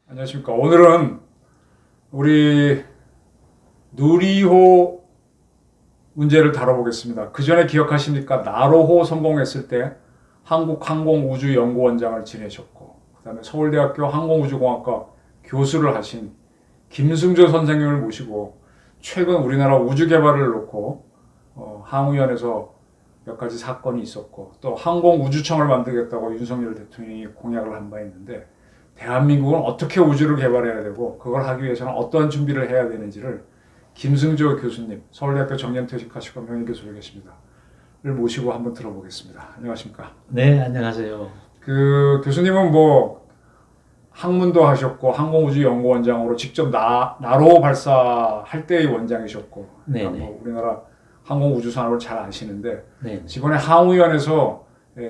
안녕하십니까. 오늘은 우리 누리호 문제를 다뤄보겠습니다. 그 전에 기억하십니까? 나로호 성공했을 때 한국항공우주연구원장을 지내셨고, 그 다음에 서울대학교 항공우주공학과 교수를 하신 김승조 선생님을 모시고 최근 우리나라 우주 개발을 놓고 항우연에서 몇 가지 사건이 있었고, 또 항공우주청을 만들겠다고 윤석열 대통령이 공약을 한 바 있는데, 대한민국은 어떻게 우주를 개발해야 되고 그걸 하기 위해서는 어떠한 준비를 해야 되는지를 김승조 교수님, 서울대학교 정년퇴직하시고 명예교수로 계십니다. 를 모시고 한번 들어보겠습니다. 안녕하십니까? 네, 안녕하세요. 그 교수님은 뭐 학문도 하셨고 항공우주연구원장으로 직접 나로 발사할 때의 원장이셨고, 그러니까 뭐 우리나라 항공우주 산업을 잘 아시는데, 네. 이번에 항우연에서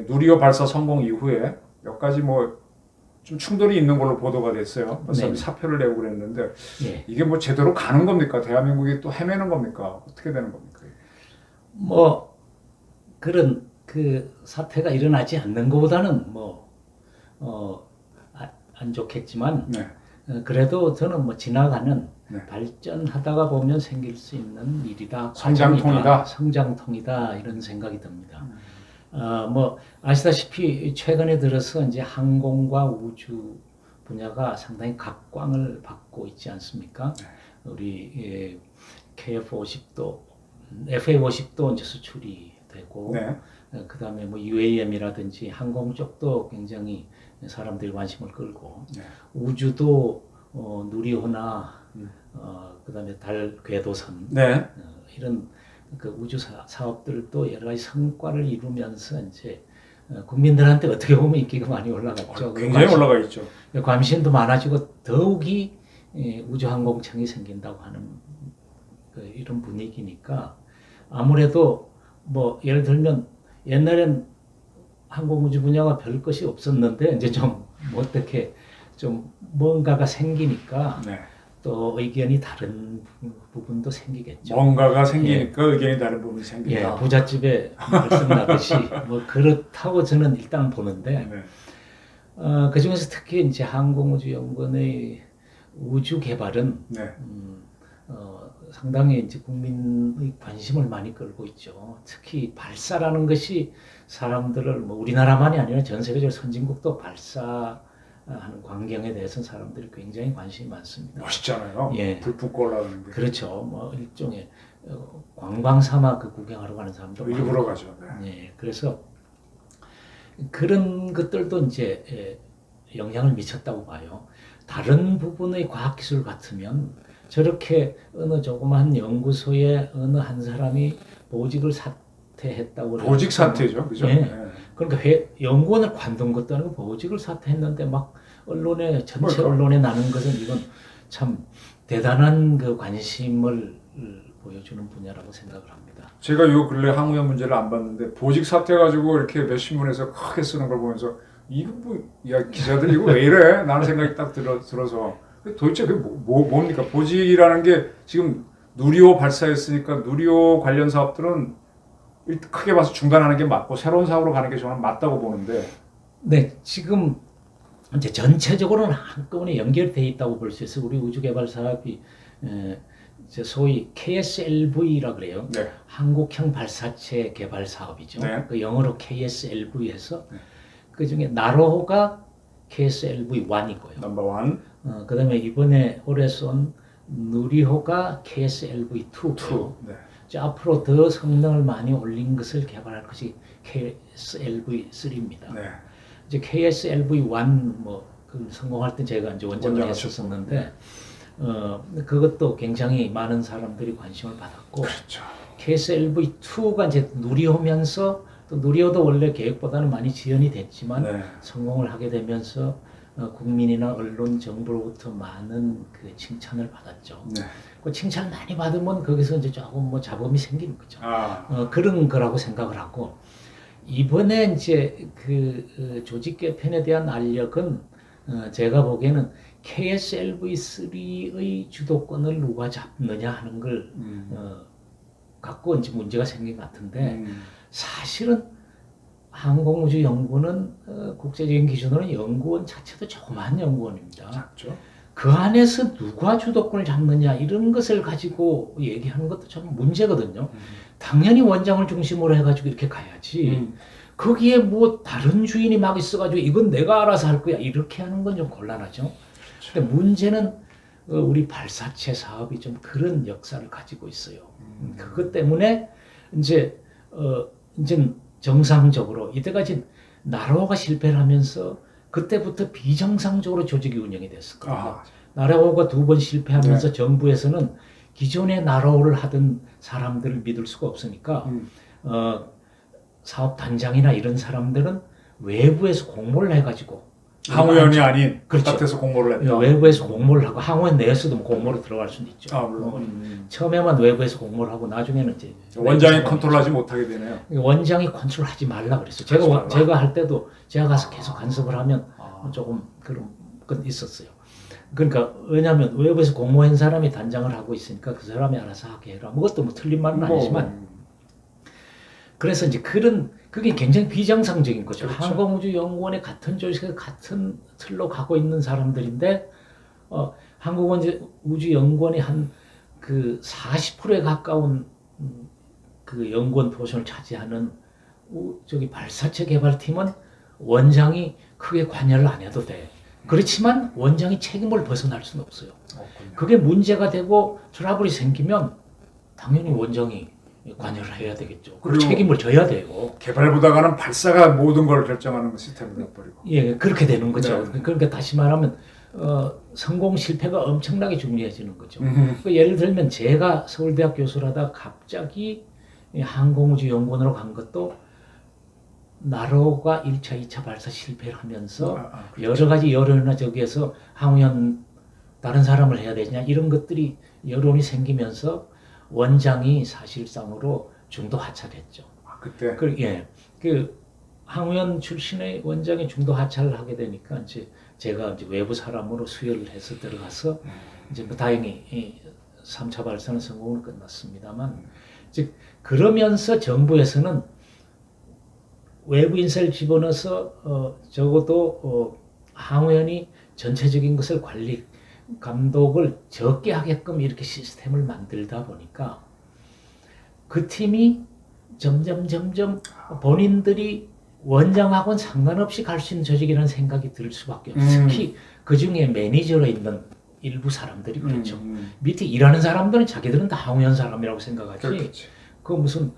누리호 발사 성공 이후에 몇 가지 뭐 좀 충돌이 있는 걸로 보도가 됐어요. 네. 사표를 내고 그랬는데, 네. 이게 뭐 제대로 가는 겁니까? 대한민국이 또 헤매는 겁니까? 어떻게 되는 겁니까? 뭐 그런 그 사태가 일어나지 않는 것보다는 안 좋겠지만, 네. 그래도 저는 뭐 지나가는, 네. 발전하다가 보면 생길 수 있는 일이다. 성장통이다 이런 생각이 듭니다. 뭐 아시다시피 최근에 들어서 이제 항공과 우주 분야가 상당히 각광을 받고 있지 않습니까? 네. 우리 KF-50도, FA-50도 이제 수출이 되고, 네. 그다음에 뭐 UAM이라든지 항공 쪽도 굉장히 사람들이 관심을 끌고, 네. 우주도 누리호나 그다음에 달 궤도선, 네. 이런 그 우주 사업들도 여러 가지 성과를 이루면서 이제 국민들한테 어떻게 보면 인기가 많이 올라갔죠. 굉장히 올라가 있죠. 관심도 많아지고 더욱이 우주항공청이 생긴다고 하는 이런 분위기니까, 아무래도 뭐 예를 들면 옛날엔 항공우주 분야가 별 것이 없었는데 이제 좀 어떻게 좀 뭔가가 생기니까, 네. 또 의견이 다른 부분도 생기겠죠. 뭔가가 생기니까, 예. 의견이 다른 부분이 생긴다. 예, 부잣집에 말씀나듯이 뭐 그렇다고 저는 일단 보는데, 네. 그 중에서 특히 이제 항공우주연구원의 우주 개발은, 네. 상당히 이제 국민의 관심을 많이 끌고 있죠. 특히 발사라는 것이 사람들을 뭐 우리나라만이 아니라 전 세계적 선진국도 발사하는 광경에 대해서는 사람들이 굉장히 관심이 많습니다. 멋있잖아요. 예. 불 뿜고 올라오는 게. 그렇죠. 뭐 일종의 관광 삼아 그 구경하러 가는 사람도 일부러 가죠. 네. 예. 그래서 그런 것들도 이제 영향을 미쳤다고 봐요. 다른 부분의 과학기술 같으면 저렇게 어느 조그만 연구소에 어느 한 사람이 보직을 사퇴했다고. 보직 사퇴죠, 그죠? 예. 네. 그러니까 연구원을 관둔 것도 아니고 보직을 사퇴했는데 막 언론에, 전체 언론에 나는 것은 이건 참 대단한 그 관심을 보여주는 분야라고 생각을 합니다. 제가 요 근래 항우연 문제를 안 봤는데 보직 사퇴 가지고 이렇게 몇 신문에서 크게 쓰는 걸 보면서 이거 뭐, 야 기자들 이거 왜 이래? 라는 생각이 딱 들어서 도대체 그게 뭡니까? 보직이라는 게 지금 누리호 발사했으니까 누리호 관련 사업들은 크게 봐서 중단하는 게 맞고 새로운 사업으로 가는 게 저는 맞다고 보는데. 네, 지금 이제 전체적으로는 한꺼번에 연결되어 있다고 볼 수 있어요. 우리 우주 개발 사업이 소위 KSLV라 그래요. 네. 한국형 발사체 개발 사업이죠. 네. 그 영어로 KSLV에서, 네. 그 중에 나로호가 KSLV1이고요. 넘버 1. 그다음에 이번에 올해 쏜 누리호가 KSLV2. 네. 앞으로 더 성능을 많이 올린 것을 개발할 것이 KSLV3입니다. 네. 이제 KSLV1 그 성공할 때 제가 이제 원장을 했었는데, 그것도 굉장히 많은 사람들이 관심을 받았고, 그렇죠. KSLV2가 이제 누리호면서, 또 누리호도 원래 계획보다는 많이 지연이 됐지만, 네. 성공을 하게 되면서 국민이나 언론, 정부로부터 많은 그 칭찬을 받았죠. 네. 그 칭찬 많이 받으면 거기서 이제 조금 뭐 자본이 생기는 거죠. 그런 거라고 생각을 하고, 이번에 이제 그 조직 개편에 대한 알력은 제가 보기에는 KSLV3의 주도권을 누가 잡느냐 하는 걸 갖고 이제 문제가 생긴 것 같은데 사실은 항공우주연구원은 국제적인 기준으로는 연구원 자체도 조그마한 연구원입니다. 작죠. 그 안에서 누가 주도권을 잡느냐 이런 것을 가지고 얘기하는 것도 좀 문제거든요. 당연히 원장을 중심으로 해가지고 이렇게 가야지. 거기에 뭐 다른 주인이 막 있어가지고 이건 내가 알아서 할 거야 이렇게 하는 건 좀 곤란하죠. 근데 문제는 우리 발사체 사업이 좀 그런 역사를 가지고 있어요. 그것 때문에 이제 정상적으로 이때까지 나로호가 실패를 하면서 그때부터 비정상적으로 조직이 운영이 됐었거든요. 나로호가 2번 실패하면서 네. 정부에서는 기존의 나로호를 하던 사람들을 믿을 수가 없으니까 사업 단장이나 이런 사람들은 외부에서 공모를 해가지고 항우연이 아닌 그렇죠. 바깥에서 공모를 했다. 외부에서 공모를 하고 항우연 내에서도 공모로 들어갈 수는 있죠. 물론. 처음에만 외부에서 공모를 하고 나중에는 이제 원장이 컨트롤하지 못하게 되네요. 원장이 컨트롤하지 말라 그랬어요. 제가 할 때도 제가 가서 계속 간섭을 하면 조금 그런 건 있었어요. 그러니까 왜냐하면 외부에서 공모한 사람이 단장을 하고 있으니까 그 사람이 알아서 하게 해라. 그것도 뭐 틀린 말은 아니지만 그래서 이제 그게 굉장히 비정상적인 거죠. 그렇죠. 항공우주연구원의 같은 조직에서 같은 틀로 가고 있는 사람들인데 항공우주연구원이 한 그 40%에 가까운 그 연구원 포션을 차지하는 저기 발사체 개발팀은 원장이 크게 관여를 안 해도 돼. 그렇지만 원장이 책임을 벗어날 수는 없어요. 그게 문제가 되고 트러블이 생기면 당연히 원장이 관여를 해야 되겠죠. 그리고 책임을 져야 되고. 개발보다가는 발사가 모든 걸 결정하는 시스템이 되어버리고. 예, 그렇게 되는 거죠. 네. 그러니까 다시 말하면 성공 실패가 엄청나게 중요해지는 거죠. 그러니까 예를 들면 제가 서울대학 교수라다 갑자기 항공우주연구원으로 간 것도 나로가 1차, 2차 발사 실패를 하면서 그렇죠. 여러 가지 여론이나 저기에서 항우연 다른 사람을 해야 되냐 이런 것들이 여론이 생기면서 원장이 사실상으로 중도 하차했죠. 그때? 그 항우연 출신의 원장이 중도 하차를 하게 되니까 이제 제가 이제 외부 사람으로 수혈을 해서 들어가서 이제 뭐 다행히 3차 발사는 성공으로 끝났습니다만 즉 그러면서 정부에서는 외부 인사를 집어넣어서 적어도 항우연이 전체적인 것을 관리 감독을 적게 하게끔 이렇게 시스템을 만들다 보니까 그 팀이 점점 본인들이 원장하고는 상관없이 갈 수 있는 조직이라는 생각이 들 수밖에 없어요. 특히 그 중에 매니저로 있는 일부 사람들이 그렇죠. 밑에 일하는 사람들은 자기들은 다 항우연 사람이라고 생각하지. 그렇지. 그 무슨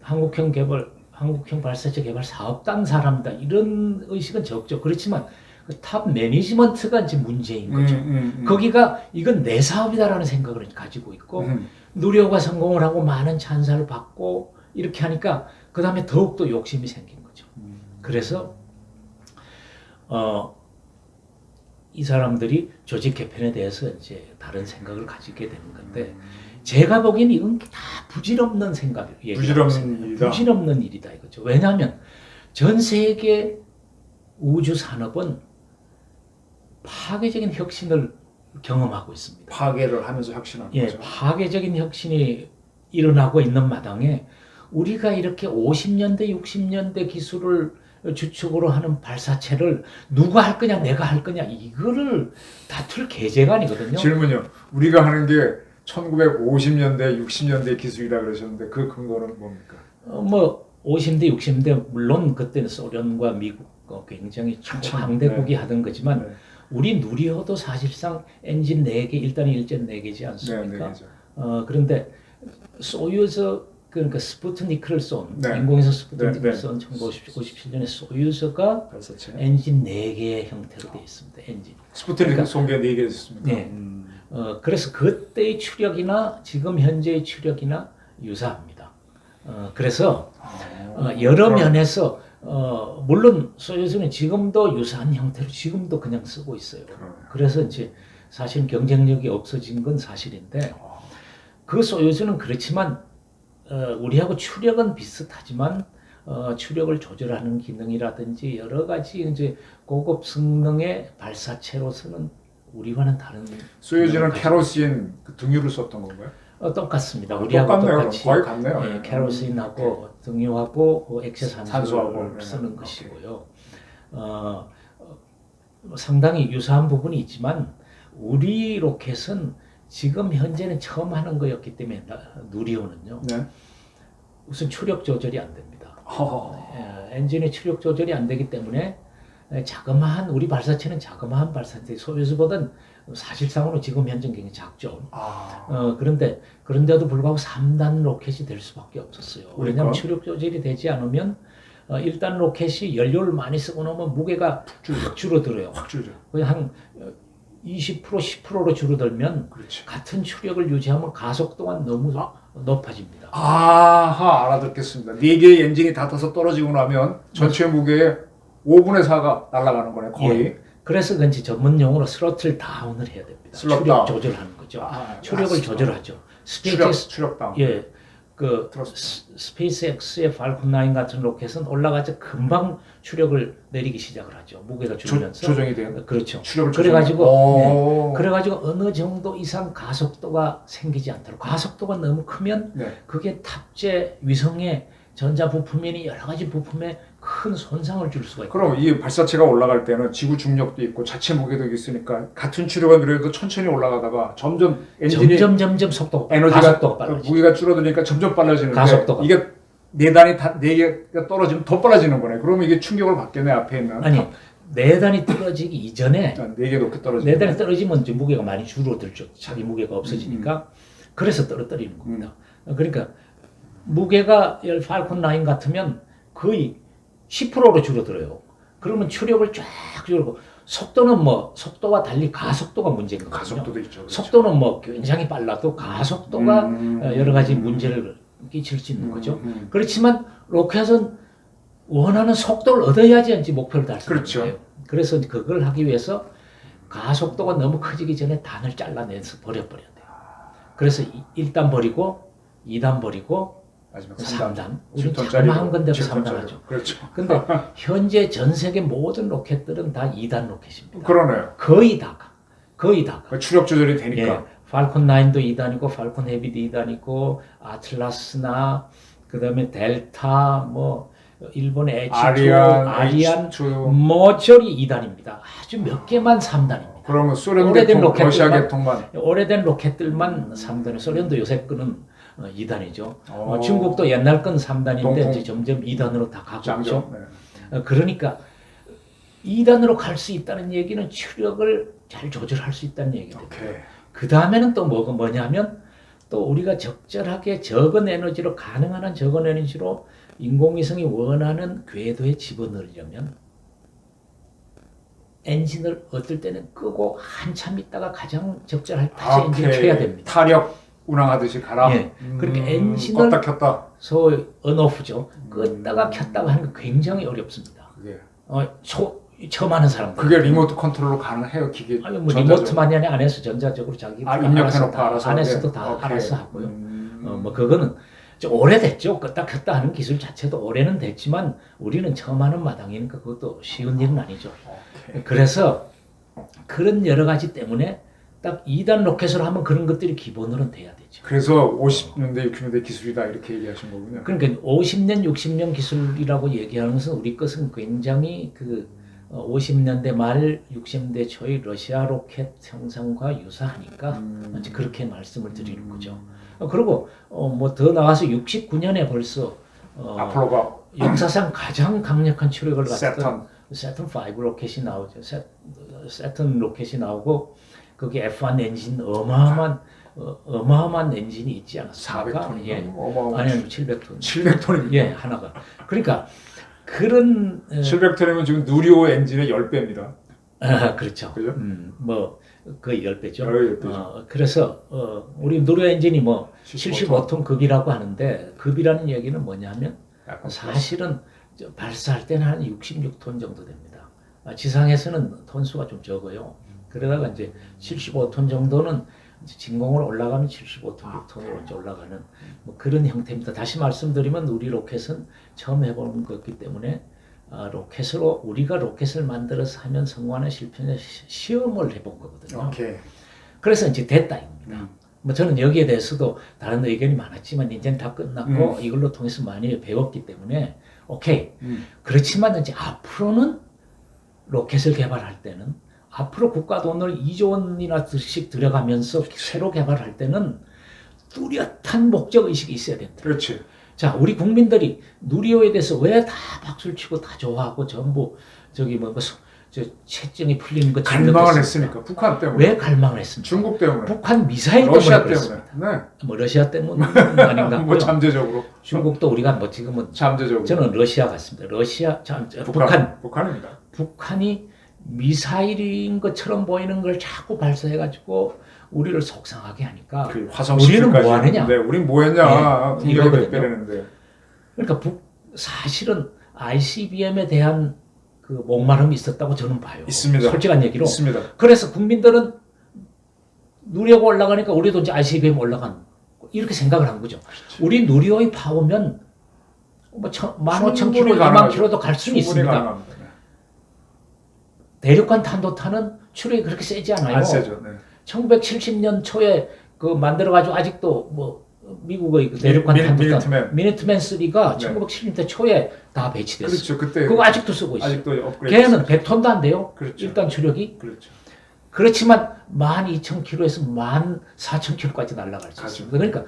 한국형 발사체 개발 사업단 사람이다 이런 의식은 적죠. 그렇지만 탑 매니지먼트가 이제 문제인 거죠. 거기가 이건 내 사업이다라는 생각을 가지고 있고 누리호가 성공을 하고 많은 찬사를 받고 이렇게 하니까 그 다음에 더욱더 욕심이 생긴 거죠. 그래서 이 사람들이 조직 개편에 대해서 이제 다른 생각을 가지게 되는 건데 제가 보기에는 이건 다 부질없는 생각이에요. 부질없는 일이다 이거죠. 왜냐하면 전 세계 우주 산업은 파괴적인 혁신을 경험하고 있습니다. 파괴를 하면서 혁신하는 거죠. 파괴적인 혁신이 일어나고 있는 마당에 우리가 이렇게 50년대, 60년대 기술을 주축으로 하는 발사체를 누가 할 거냐, 내가 할 거냐 이거를 다툴 계제가 아니거든요. 질문요. 우리가 하는 게 1950년대, 60년대 기술이라 그러셨는데 그 근거는 뭡니까? 50대, 60대 물론 그때는 소련과 미국 굉장히 강대국이 하던 거지만 우리 누리호도 사실상 엔진 4개, 일단 일전 4개지 않습니까? 그런데 소유즈 그러니까 스푸트니크를 쏜 인공위성 스푸트니크를 쏜 1957년에 소유즈가 발사체? 엔진 4개의 형태로 되어 있습니다. 엔진. 스푸트니크 쏜 게 4개 있습니다. 네. 그래서 그때의 추력이나 지금 현재의 추력이나 유사합니다. 그래서 여러 면에서 물론 소유주는 지금도 유사한 형태로 지금도 그냥 쓰고 있어요. 그래서 이제 사실 경쟁력이 없어진 건 사실인데 그 소유주는 그렇지만 우리하고 추력은 비슷하지만 추력을 조절하는 기능이라든지 여러 가지 이제 고급 성능의 발사체로서는 우리와는 다른. 소유주는 케로신 그 등유를 썼던 건가요? 똑같습니다. 우리하고 똑같네요. 똑같이 거의 같네요. 예, 케로신하고 등유하고 액체산소를 산소하고, 쓰는 네. 것이고요. 상당히 유사한 부분이 있지만 우리 로켓은 지금 현재는 처음 하는 거였기 때문에 누리호는요. 네. 우선 추력 조절이 안 됩니다. 허허. 엔진의 추력 조절이 안 되기 때문에 자그마한 우리 발사체는 자그마한 발사체 소유주보다는 사실상으로 지금 현재 굉장히 작죠. 그런데도 불구하고 3단 로켓이 될 수밖에 없었어요. 왜냐하면 추력 조절이 되지 않으면 1단 로켓이 연료를 많이 쓰고 나면 무게가 확 줄어들어요. 확 줄죠. 거의 한 20% 10%로 줄어들면 그렇지. 같은 추력을 유지하면 가속 또한 너무 높아집니다. 아하, 알아듣겠습니다. 4개의 엔진이 다 타서 떨어지고 나면 전체 무게의 5분의 4가 날아가는 거네, 거의. 예. 그래서 그런지 전문 용어로 스로틀 다운을 해야 됩니다. 슬롯 추력 다운. 조절하는 거죠. 추력을 슬롯. 조절하죠. 추력 다운. 예, 그 트러스트. 스페이스X의 팔콘 9 같은 로켓은 올라가자 금방 추력을 내리기 시작을 하죠. 무게가 줄면서 조정이 돼요? 그렇죠. 추력을 그래가지고 조정해요? 그래가지고 어느 정도 이상 가속도가 생기지 않도록 가속도가 너무 크면 네. 그게 탑재 위성의 전자 부품이니 여러 가지 부품에 큰 손상을 줄 수가 있고. 그럼 이 발사체가 올라갈 때는 지구 중력도 있고 자체 무게도 있으니까 같은 추력은 느려도 천천히 올라가다가 점점 엔진이 점점 속도가 에너지가 가속도가 빨라지죠. 무게가 줄어드니까 점점 빨라지는데 가속도가. 이게 네 개가 떨어지면 더 빨라지는 거네. 그러면 이게 충격을 받겠네 앞에 있는. 아니 네 단이 떨어지기 이전에 4개 높게 떨어지는. 네 단이 떨어지면 이제 무게가 많이 줄어들죠. 자기 무게가 없어지니까. 그래서 떨어뜨리는 겁니다. 그러니까 무게가 팔콘 9 같으면 거의 10%로 줄어들어요. 그러면 추력을 쫙 줄고 속도는 속도와 달리 가속도가 문제인 거거든요. 가속도도 있죠. 그렇죠. 속도는 굉장히 빨라도 가속도가 여러 가지 문제를 끼칠 수 있는 거죠. 그렇지만 로켓은 원하는 속도를 얻어야지 이제 목표를 달성하는 그렇죠. 거예요. 그래서 그걸 하기 위해서 가속도가 너무 커지기 전에 단을 잘라내서 버려야 돼요. 그래서 1단 버리고 2단 버리고 마지막 3단. 우리 10톤짜리. 자그마한 건데도 3단 하죠. 그렇죠. 근데 현재 전 세계 모든 로켓들은 다 2단 로켓입니다. 그러네요. 거의 다가. 추력 조절이 되니까. 예, 팔콘 9도 2단이고 팔콘 헤비도 2단이고 아틀라스나 그다음에 델타 일본의 H2, 아리안 모조리 2단입니다. 아주 몇 개만 3단입니다. 그러면 소련 오래된 계통, 러시아 로켓들만- 계통만. 오래된 로켓들만 3단이 소련도 요새 거는 2단이죠. 중국도 옛날 건 3단인데 동공- 이제 점점 2단으로 다 가고 있죠. 장점. 네. 그러니까 2단으로 갈 수 있다는 얘기는 추력을 잘 조절할 수 있다는 얘기입니다. 오케이. 그 다음에는 또 뭐냐면 또 우리가 적절하게 적은 에너지로 가능한 한 적은 에너지로 인공위성이 원하는 궤도에 집어넣으려면 엔진을 어떨 때는 끄고 한참 있다가 가장 적절할 때 다시 엔진을 켜야 됩니다. 타력 운항하듯이 가라. 예. 그렇게 엔진을 껐다 켰다. 소위 언오프죠. 껐다가 켰다가 하는 게 굉장히 어렵습니다. 그게 처음 하는 사람들. 그게 리모트 컨트롤로 가능해요, 기계. 아니 전자적으로. 리모트만이 아니라 안에서 전자적으로 자기 입력해놓고 알아서 안에서도 하게. 다 오케이. 알아서 하고요. 그거는 좀 오래됐죠. 껐다 켰다 하는 기술 자체도 오래는 됐지만 우리는 처음 하는 마당이니까 그것도 쉬운 일은 아니죠. 오케이. 그래서 그런 여러 가지 때문에 딱 2단 로켓으로 하면 그런 것들이 기본으로는 돼야 되죠. 그래서 50년대, 60년대 기술이다 이렇게 얘기하신 거군요. 그러니까 50년, 60년 기술이라고 얘기하는 것은 우리 것은 굉장히 50년대 말 60년대 초의 러시아 로켓 형상과 유사하니까 이제 그렇게 말씀을 드리는 거죠. 그리고 더 나가서 69년에 벌써 아폴로가 역사상 가장 강력한 추력을 갖던 세턴. 세턴 5 로켓이 나오죠. 세턴 로켓이 나오고 거기 F1 엔진 어마어마한 엔진이 있지 않았습니까? 400톤. 예. 어마어마한. 아니요, 700톤. 700톤입니다. 예, 하나가. 그러니까 그런 700톤이면 지금 누리호 엔진의 10배입니다. 그렇죠. 그죠? 거의 10배죠. 거의 10배죠. 그래서 우리 누리호 엔진이 75톤. 75톤 급이라고 하는데 급이라는 얘기는 뭐냐면 약간 사실은 발사할 때는 한 66톤 정도 됩니다. 지상에서는 톤수가 좀 적어요. 그러다가 이제 75톤 정도는 진공으로 올라가면 75톤, 6톤으로 올라가는 뭐 그런 형태입니다. 다시 말씀드리면 우리 로켓은 처음 해보는 거기 때문에 로켓으로 우리가 로켓을 만들어서 하면 성공하는 실패는 시험을 해본 거거든요. 오케이. 그래서 이제 됐다입니다. 뭐 저는 여기에 대해서도 다른 의견이 많았지만 이제는 다 끝났고 이걸로 통해서 많이 배웠기 때문에 오케이. 그렇지만 이제 앞으로는 로켓을 개발할 때는 앞으로 국가 돈을 2조 원이나씩 들여가면서 새로 개발할 때는 뚜렷한 목적 의식이 있어야 된다. 그렇지. 자, 우리 국민들이 누리호에 대해서 왜 다 박수를 치고 다 좋아하고 전부 저기 저 채증이 풀리는 것 갈망을 했으니까 북한 때문에. 왜 갈망을 했습니까? 중국 때문에. 북한 미사일 러시아 때문에 때문에. 그렇습니다. 네. 뭐 러시아 때문은 아닌가 뭐 잠재적으로. 중국도 우리가 뭐 지금은 잠재적으로. 저는 러시아 같습니다. 러시아 북한입니다. 북한이 미사일인 것처럼 보이는 걸 자꾸 발사해가지고 우리를 속상하게 하니까 그 화성 우리는 뭐 하느냐? 네, 우린 뭐 했냐? 네, 공격을 이거거든요. 빼려는데. 그러니까 사실은 ICBM에 대한 그 목마름이 있었다고 저는 봐요. 있습니다. 솔직한 얘기로. 있습니다. 그래서 국민들은 누리호가 올라가니까 우리도 이제 ICBM 올라간 이렇게 생각을 한 거죠. 그렇지. 우리 누리호의 파워면 뭐 15,000km, 충분히 2만 km도 갈 수는 충분히 있습니다. 가능합니다. 네. 대륙간 탄도탄은 추력이 그렇게 세지 않아요. 안 세죠. 네. 1970년 초에 그 만들어가지고 아직도 뭐 미국의 그 대륙간 탄도탄 미니트맨 3가 네. 1970년대 초에 다 배치됐어요. 그렇죠. 그때 그거 아직도 쓰고 있어요. 아직도 업그레이드. 걔는 100톤도 안 돼요. 그렇죠. 일단 추력이. 그렇죠. 그렇지만 12,000km에서 14,000km까지 날아갈 수 가죠. 있습니다. 그러니까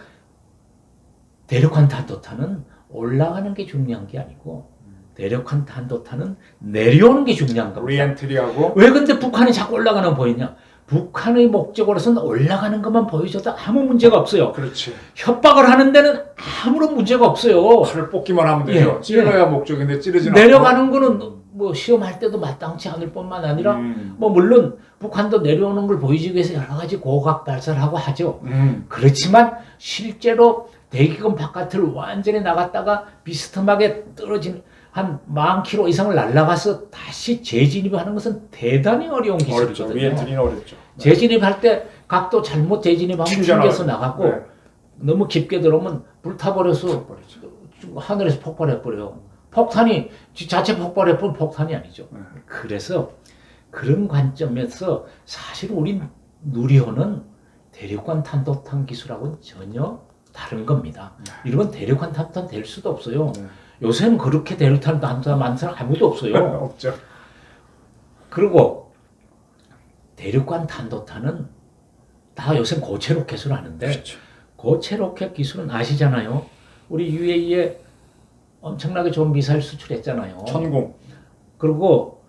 대륙간 탄도탄은 올라가는 게 중요한 게 아니고 대륙간 탄도탄은 내려오는 게 중요한 겁니다. 리엔트리하고 왜 근데 북한이 자꾸 올라가는 거 보이냐? 북한의 목적으로서는 올라가는 것만 보여줘도 아무 문제가 없어요. 그렇지. 협박을 하는 데는 아무런 문제가 없어요. 칼을 뽑기만 하면 되죠. 예, 찔러야 목적인데 찌르지는 내려가는 않고. 거는 뭐 시험할 때도 마땅치 않을 뿐만 아니라 뭐 물론 북한도 내려오는 걸 보이기 위해서 여러 가지 고각 발사를 하고 하죠. 그렇지만 실제로 대기권 바깥을 완전히 나갔다가 비스듬하게 떨어지는 한 10,000km 이상을 날아가서 다시 재진입하는 것은 대단히 어려운 어렵죠. 기술이거든요. 리엔트리는 어렵죠. 네. 재진입할 때 각도 잘못 재진입하면 튕겨서 나가고 네. 너무 깊게 들어오면 불타버려서 하늘에서 폭발해버려요. 폭탄이 자체 폭발해버리면 폭탄이 아니죠. 네. 그래서 그런 관점에서 사실 우리 누리호는 대륙간 탄도탄 기술하고는 전혀 다른 겁니다. 이런 건 대륙간 탄도탄 될 수도 없어요. 네. 요새는 그렇게 대륙간 탄도탄 만든 사람 아무도 없어요. 없죠. 그리고 대륙간 탄도탄은 다 요새 고체 로켓을 하는데 그렇죠. 고체 로켓 기술은 아시잖아요. 우리 UAE에 엄청나게 좋은 미사일 수출했잖아요. 천공. 그리고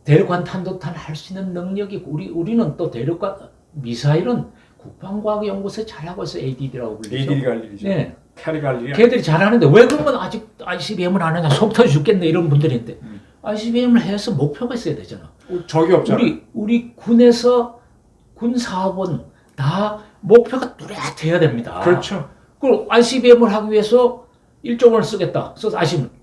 대륙간 탄도탄 할 수 있는 능력이 우리는 또 대륙간 미사일은 국방과학연구소에 잘하고 있어. ADD라고 불리죠. ADD 갈 일이죠. 네. 캐리 갈 일이. 걔들이 잘하는데 왜 그러면 아직 ICBM을 안 하냐? 속 터져 죽겠네 이런 분들인데 ICBM을 해서 목표가 있어야 되잖아. 적이 없잖아. 우리 군에서 군 사업은 다 목표가 뚜렷해야 됩니다. 그렇죠. 그럼 ICBM을 하기 위해서 1조 원을 쓰겠다. 그래서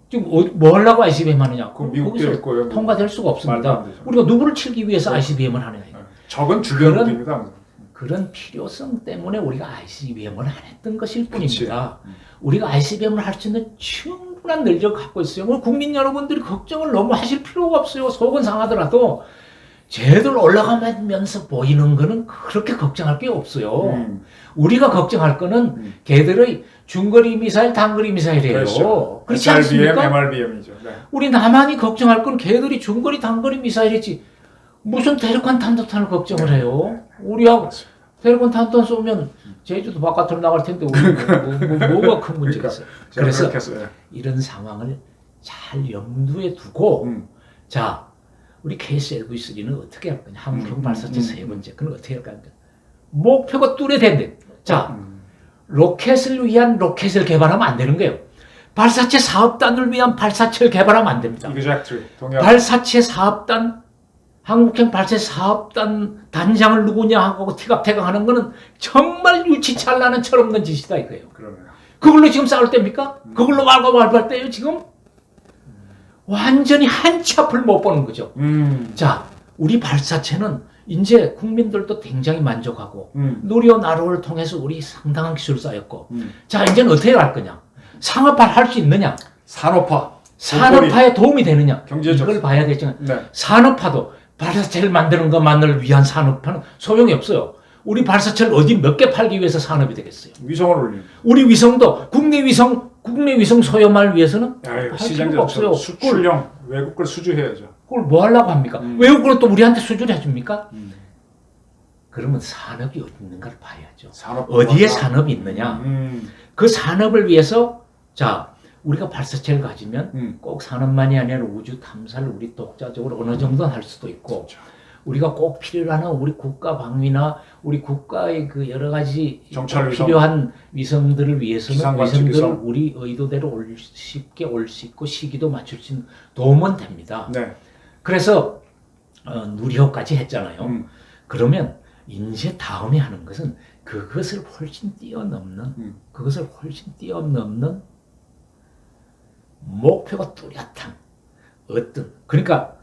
지금 뭐 하려고 ICBM 하느냐? 그럼 미국도 있고요. 통과될 수가 말도 없습니다. 안 되죠. 우리가 누구를 치기 위해서 ICBM을 하느냐? 적은 주변입니다. 그런 필요성 때문에 우리가 ICBM을 안 했던 것일 뿐입니다. 우리가 ICBM을 할 수 있는 충분한 능력을 갖고 있어요. 국민 여러분들이 걱정을 너무 하실 필요가 없어요. 속은 상하더라도 쟤들 올라가면서 보이는 거는 그렇게 걱정할 게 없어요. 우리가 걱정할 거는 걔들의 중거리 미사일, 단거리 미사일이에요. 그렇죠. 그렇지 SRBM, 않습니까? MRBM이죠. 네. 우리 남한이 걱정할 건 걔들이 중거리, 단거리 미사일이지 무슨 대륙간 탄도탄을 걱정을 해요. 우리하고 대륙간 탄도탄 쏘면 제주도 바깥으로 나갈 텐데 뭐가 큰 문제가 있어요. 그래서 이런 상황을 잘 염두에 두고 자 우리 KSLV3는 어떻게 할 거냐. 한국형 발사체 세 번째. 그건 어떻게 할 거냐. 목표가 뚜렷한데 자 로켓을 위한 로켓을 개발하면 안 되는 거예요. 발사체 사업단을 위한 발사체를 개발하면 안 됩니다. 발사체 사업단 한국형 발사체 사업단 단장을 누구냐 하고 티각태각하는 거는 정말 유치찬란한 철없는 짓이다 이거예요. 그러네요. 그걸로 지금 싸울 때입니까? 그걸로 말할 때예요 지금? 완전히 한 치 앞을 못 보는 거죠. 자, 우리 발사체는 이제 국민들도 굉장히 만족하고 누리호 나로를 통해서 우리 상당한 기술 쌓였고 자 이제는 어떻게 할 거냐? 상업화 할 수 있느냐? 산업화에 도움이 되느냐? 이걸 봐야 되죠. 네. 산업화도 발사체를 만드는 것만을 위한 산업화는 소용이 없어요. 우리 발사체를 어디 몇 개 팔기 위해서 산업이 되겠어요. 위성을 올리는. 우리 위성도 국내 위성 소형화를 위해서는 시장 없어요. 수출용 외국 걸 수주해야죠. 그걸 뭐 하려고 합니까? 외국 걸 또 우리한테 수주를 해줍니까? 그러면 산업이 어디 있는가를 봐야죠. 어디에 산업이 있느냐? 그 산업을 위해서 자 우리가 발사체를 가지면 꼭 산업만이 아니라 우주 탐사를 우리 독자적으로 어느 정도는 할 수도 있고 그렇죠. 우리가 꼭 필요한 우리 국가 방위나 우리 국가의 그 여러 가지 정찰 필요한 위성들을 위해서는 위성들을 위성. 우리 의도대로 쉽게 올 수 있고 시기도 맞출 수 있는 도움은 됩니다. 네. 그래서 누리호까지 했잖아요. 그러면 이제 다음에 하는 것은 그것을 훨씬 뛰어넘는 목표가 뚜렷한 어떤 그러니까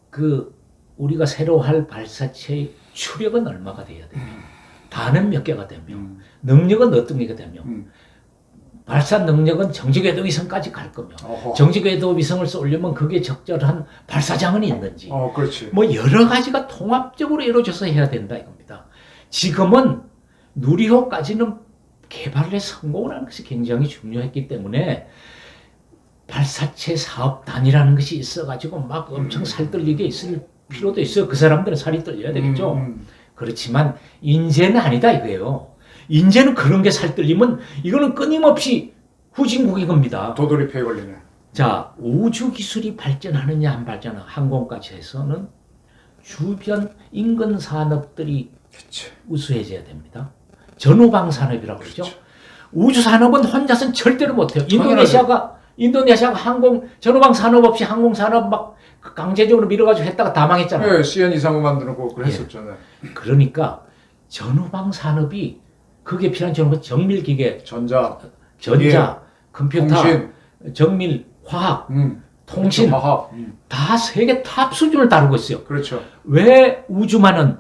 그 우리가 새로 할 발사체의 추력은 얼마가 돼야 되며 반은 몇 개가 되며 능력은 어떤 게 되며 발사 능력은 정지궤도 위성까지 갈 거며 정지궤도 위성을 쏘려면 그게 적절한 발사장은 있는지 그렇지. 뭐 여러 가지가 통합적으로 이루어져서 해야 된다 이겁니다. 지금은 누리호까지는 개발에 성공을 하는 것이 굉장히 중요했기 때문에 발사체 사업 단이라는 것이 있어가지고 막 엄청 살떨리게 있을 필요도 있어요. 그 사람들은 살이 떨려야 되겠죠. 그렇지만 인제는 아니다 이거예요. 인제는 그런 게 살떨리면 이거는 끊임없이 후진국인 겁니다. 도돌이표에 걸리네. 자 우주 기술이 발전하느냐 안 발전하느냐 항공까지 해서는 주변 인근 산업들이 그치. 우수해져야 됩니다. 전후방 산업이라고 그러죠. 우주 산업은 혼자서는 절대로 못해요. 인도네시아가 항공 전후방 산업 없이 항공 산업 막 강제적으로 밀어가지고 했다가 다 망했잖아요. 네, CN 235 만드는 거 그랬었잖아요. 그러니까 전후방 산업이 그게 필요한 전후방 정밀 기계, 전자, 컴퓨터, 통신, 정밀 화학, 통신 화학, 다 세계 탑 수준을 다루고 있어요. 그렇죠. 왜 우주만은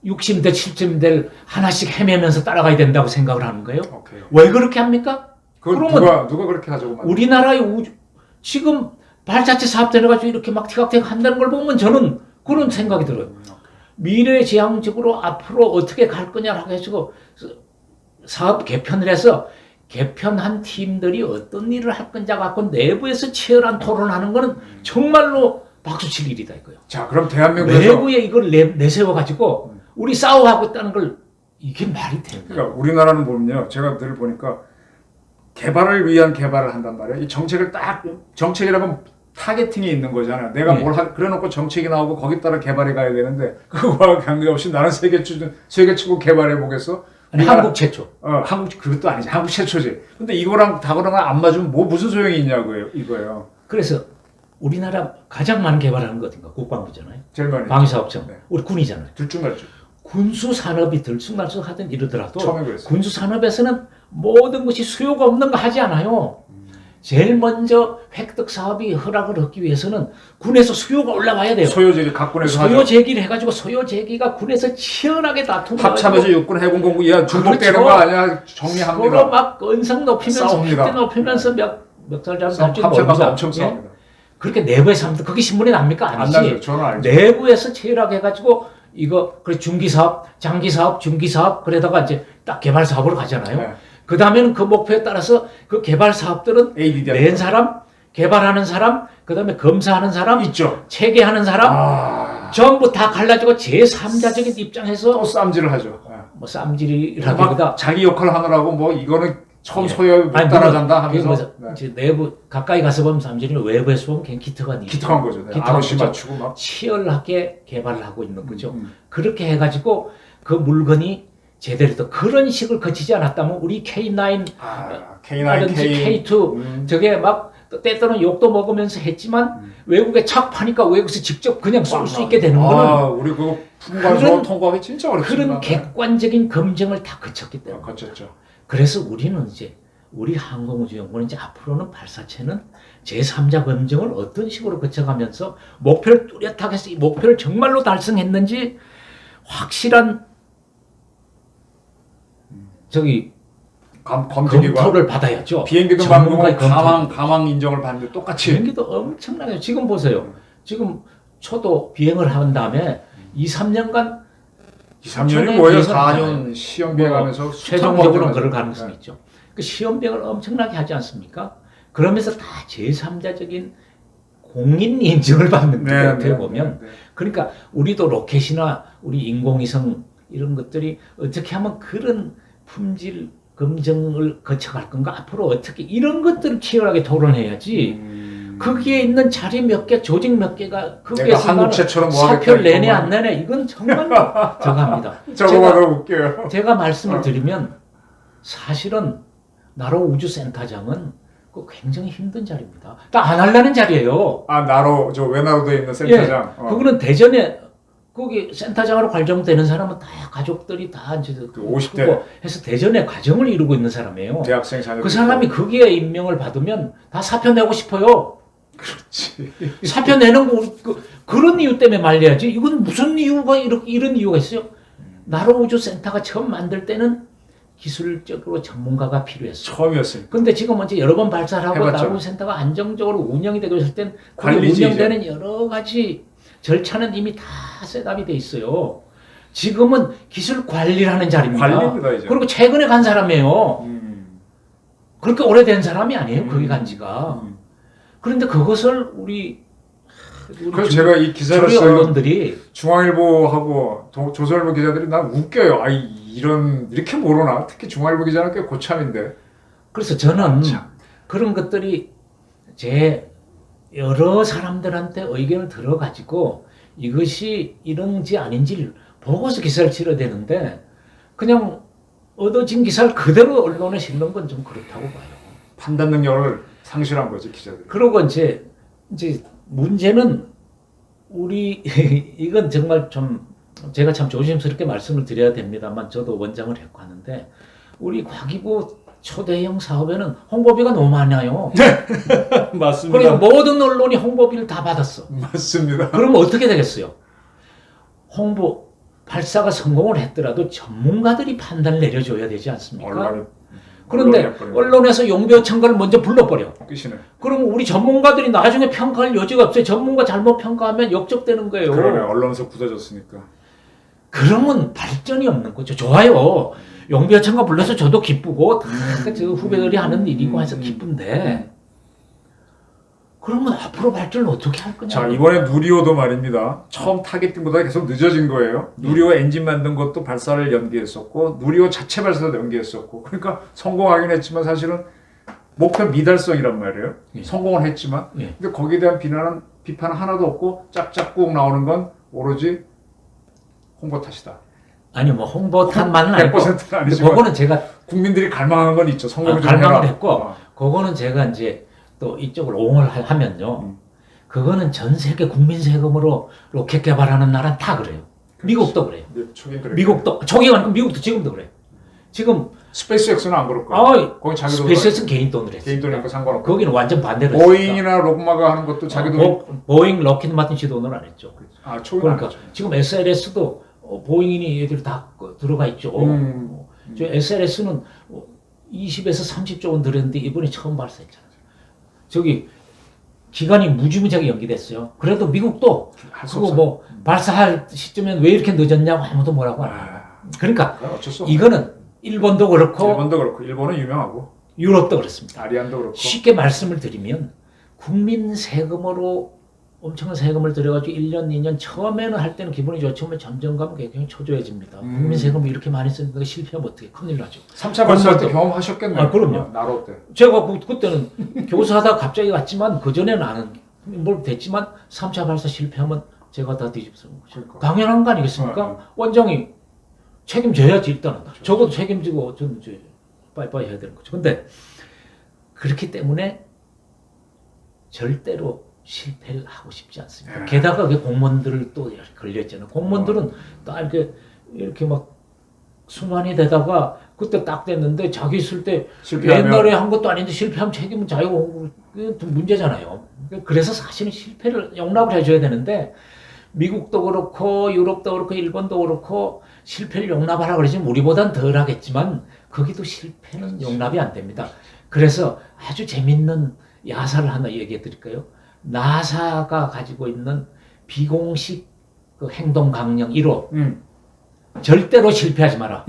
60대 70대를 하나씩 헤매면서 따라가야 된다고 생각을 하는 거예요? 왜 그렇게 합니까? 그러면 누가 그렇게 하자고 말이야? 우리나라의 우주 지금 발자체 사업 돼가지고 이렇게 막 티격태격 한다는 걸 보면 저는 그런 생각이 들어요. 미래지향적으로 앞으로 어떻게 갈 거냐라고 해서 사업 개편을 해서 개편한 팀들이 어떤 일을 할 건지 갖고 내부에서 치열한 토론하는 거는 정말로 박수칠 일이다 이거예요. 자, 그럼 대한민국에서 내부에 이걸 내세워가지고 우리 싸워하고 있다는 걸 이게 말이 됩니까? 그러니까 우리나라는 보면요, 제가 늘 보니까 개발을 위한 개발을 한단 말이에요. 이 정책을 정책이라면 타겟팅이 있는 거잖아요. 내가 그래놓고 정책이 나오고 거기 따라 개발해 가야 되는데 그거와 관계없이 나는 세계 최고 개발해 보겠어. 한국 최초. 그것도 아니지. 한국 최초지. 근데 이거랑 다거랑 안 맞으면 무슨 소용이 있냐고요. 이거예요. 그래서 우리나라 가장 많은 개발하는 거 어딘가? 국방부잖아요. 제일 많이. 방위사업청. 네. 우리 군이잖아요. 들쭉날쭉. 군수산업이 들쭉날쭉 하든 이러더라도 처음에 그랬어요. 군수산업에서는 모든 것이 수요가 없는 거 하지 않아요. 제일 먼저 획득 사업이 허락을 얻기 위해서는 군에서 수요가 올라와야 돼요. 소요제기 각군에서 소요 제기를 해가지고 소요 제기가 군에서 치열하게 다투고 합참에서 육군 해군 공군 이야 중복되는 거 아니야 정리합니다. 서로 막 언성 높이면서 획대 높이면서 몇살 잡을지 합참에서 엄청 싸웁니다. 그렇게 내부에서 하면 그게 신문에 납니까? 아니지. 안 나죠. 저는 알죠. 내부에서 치열하게 해가지고 이거 그래 중기 사업, 장기 사업, 중기 사업 그러다가 이제 딱 개발 사업으로 가잖아요. 네. 그 다음에는 그 목표에 따라서 그 개발 사업들은 낸 사람, 개발하는 사람, 그 다음에 검사하는 사람, 있죠. 체계하는 사람, 전부 다 갈라지고 제3자적인 입장에서 또 쌈질을 하죠. 뭐 쌈질이라기보다 자기 역할을 하느라고 뭐 이거는 처음 소요 따라간다 하면서 내부 가까이 가서 보면 쌈질이면 외부에서 보면 그냥 기특한 거죠. ROC 맞추고 막 치열하게 개발을 하고 있는 거죠. 그렇게 해가지고 그 물건이 제대로 또 그런 식을 거치지 않았다면 우리 K9, K2 저게 막 때때로는 욕도 먹으면서 했지만 외국에 착 파니까 외국에서 직접 그냥 쏠 수 있게 되는 거는 우리 그거 풍과서 통과하기 진짜 어렵습니다. 그런 객관적인 검증을 다 거쳤기 때문에 거쳤죠. 그래서 우리는 이제 우리 항공우주연구는 이제 앞으로는 발사체는 제3자 검증을 어떤 식으로 거쳐가면서 목표를 뚜렷하게 해서 이 목표를 정말로 달성했는지 확실한 검토를 받아야죠. 비행기도 방금 가망 인정을 받는데 똑같이. 비행기도 엄청나게 지금 보세요. 지금 초도 비행을 한 다음에 2, 3년간 2, 3년이 뭐예요? 4년 시험 비행하면서 최종적으로는 그럴 가능성이 있죠. 그 시험 비행을 엄청나게 하지 않습니까? 그러면서 다 제3자적인 공인 인증을 받는 게 어떻게 보면 그러니까 우리도 로켓이나 우리 인공위성 이런 것들이 어떻게 하면 그런 품질 검증을 거쳐갈 건가 앞으로 어떻게 이런 것들을 치열하게 토론해야지 거기에 있는 자리 몇 개 조직 몇 개가 거기에서 사표를 내내 안 내내 이건 정말로 저거합니다. 저거가 웃겨요. 제가 말씀을 드리면 사실은 나로 우주센터장은 그 굉장히 힘든 자리입니다. 다 안 하려는 자리예요. 아 나로 저 외나로도에 있는 센터장. 예, 그거는 대전에 거기 센터장으로 관정되는 사람은 다 가족들이 다 이제 그 50대 해서 대전에 가정을 이루고 있는 사람이에요. 대학생 자녀. 그 사람이 거기에 임명을 받으면 다 사표 내고 싶어요. 그렇지. 사표 내는 거 그런 이유 때문에 말려야지. 이건 무슨 이유가 이런 이유가 있어요? 나로 우주센터가 처음 만들 때는 기술적으로 전문가가 필요했어요. 처음이었어요. 근데 지금 이제 여러 번 발사를 하고 해봤죠. 나로 센터가 안정적으로 운영이 되고 있을 땐 운영되는 여러 가지 절차는 이미 다 셋업이 돼 있어요. 지금은 기술 관리를 하는 자리입니다. 관리입니다, 이제. 그리고 최근에 간 사람이에요. 그렇게 오래된 사람이 아니에요. 거기 간 지가. 그런데 그것을 우리 그래서 제가 이 기사를 쓴 언론들이 중앙일보하고 조선일보 기자들이 난 웃겨요. 아 이렇게 모르나? 특히 중앙일보 기자는 꽤 고참인데. 그래서 저는 그런 것들이 제 여러 사람들한테 의견을 들어가지고 이것이 이런지 아닌지를 보고서 기사를 치러야 되는데 그냥 얻어진 기사를 그대로 언론에 실는 건 좀 그렇다고 봐요. 판단 능력을 상실한 거지 기자들이. 그러고 이제 문제는 우리 이건 정말 좀 제가 참 조심스럽게 말씀을 드려야 됩니다만 저도 원장을 했고 하는데 우리 과기부 초대형 사업에는 홍보비가 너무 많아요. 맞습니다. 그리고 모든 언론이 홍보비를 다 받았어. 맞습니다. 그러면 어떻게 되겠어요? 발사가 성공을 했더라도 전문가들이 판단을 내려줘야 되지 않습니까? 그런데 언론에서 용비어천가를 먼저 불러버려. 끝이네. 그럼 우리 전문가들이 나중에 평가할 여지가 없어요. 전문가 잘못 평가하면 역적되는 거예요. 그러네. 언론에서 굳어졌으니까. 그러면 발전이 없는 거죠. 좋아요. 용비어천가 불러서 저도 기쁘고 다 저 후배들이 하는 일이고 해서 기쁜데 그러면 앞으로 발전을 어떻게 할 거냐? 자 이번에 누리호도 말입니다. 처음 타겟팅보다 계속 늦어진 거예요. 누리호 엔진 만든 것도 발사를 연기했었고 누리호 자체 발사도 연기했었고 그러니까 성공하긴 했지만 사실은 목표 미달성이란 말이에요. 성공을 했지만 근데 거기에 대한 비판은 하나도 없고 짝짝꿍 나오는 건 오로지 홍보 탓이다. 아니 뭐 홍보 탓만은 아니고 100%는 아니지만 그거는 제가 국민들이 갈망한 건 있죠. 성공 좀 갈망을 해라. 했고 그거는 제가 이제 또 이쪽을 옹호를 하면요. 그거는 전 세계 국민 세금으로 로켓 개발하는 나라는 다 그래요. 그렇지. 미국도 그래요. 미국도 초기가 아니고 미국도 지금도 그래요. 지금 스페이스X는 안 그럴 거예요. 거기 자기 돈. 스페이스X는 개인 돈으로 했어요. 개인 돈이니까 상관없고. 거기는 완전 반대로 보잉이나 록마가 하는 것도 자기 돈. 보잉, 록히드 마틴 씨 돈으로 안 했죠. 아, 초기는 그러니까 지금 SLS도 보잉이 얘들이 다 들어가 있죠. 저 SLS는 20에서 30조 원 들었는데 이번에 처음 발사했잖아요. 저기 기간이 무지무지하게 연기됐어요. 그래도 미국도 그거 뭐 발사할 시점엔 왜 이렇게 늦었냐고 아무도 뭐라고 안 해요. 그러니까 이거는 일본도 그렇고 일본은 유명하고 유럽도 그렇습니다. 아리안도 그렇고 쉽게 말씀을 드리면 국민 세금으로 엄청난 세금을 들여가지고 1년, 2년 처음에는 할 때는 기분이 좋지만 점점 가면 굉장히 초조해집니다. 국민 세금을 이렇게 많이 쓰는데 실패하면 어떻게 큰일 나죠. 3차 발사할 때 경험하셨겠네요. 아, 그럼요. 나로 때. 제가 그때는 교수하다가 갑자기 갔지만 그전에는 안 뭘 됐지만 3차 발사 실패하면 제가 다 뒤집어쓰는 거죠. 그러니까. 당연한 거 아니겠습니까? 원장이 책임져야지 일단은. 그렇죠. 적어도 책임지고 저는 이제 빠이빠이 해야 되는 거죠. 근데 그렇기 때문에 절대로 실패를 하고 싶지 않습니다. 게다가 그 공무원들을 또 걸렸잖아요. 공무원들은 딱 이렇게 막 수만이 되다가 그때 딱 됐는데 자기 있을 때 실패하면 옛날에 한 것도 아닌데 실패하면 책임은 자기가 좀 문제잖아요. 그래서 사실은 실패를 용납을 해줘야 되는데 미국도 그렇고 유럽도 그렇고 일본도 그렇고 실패를 용납하라 그러지만 우리보단 덜 하겠지만 거기도 실패는 용납이 안 됩니다. 그래서 아주 재밌는 야사를 하나 얘기해 드릴까요? 나사가 가지고 있는 비공식 그 행동 강령 1호 절대로 실패하지 마라.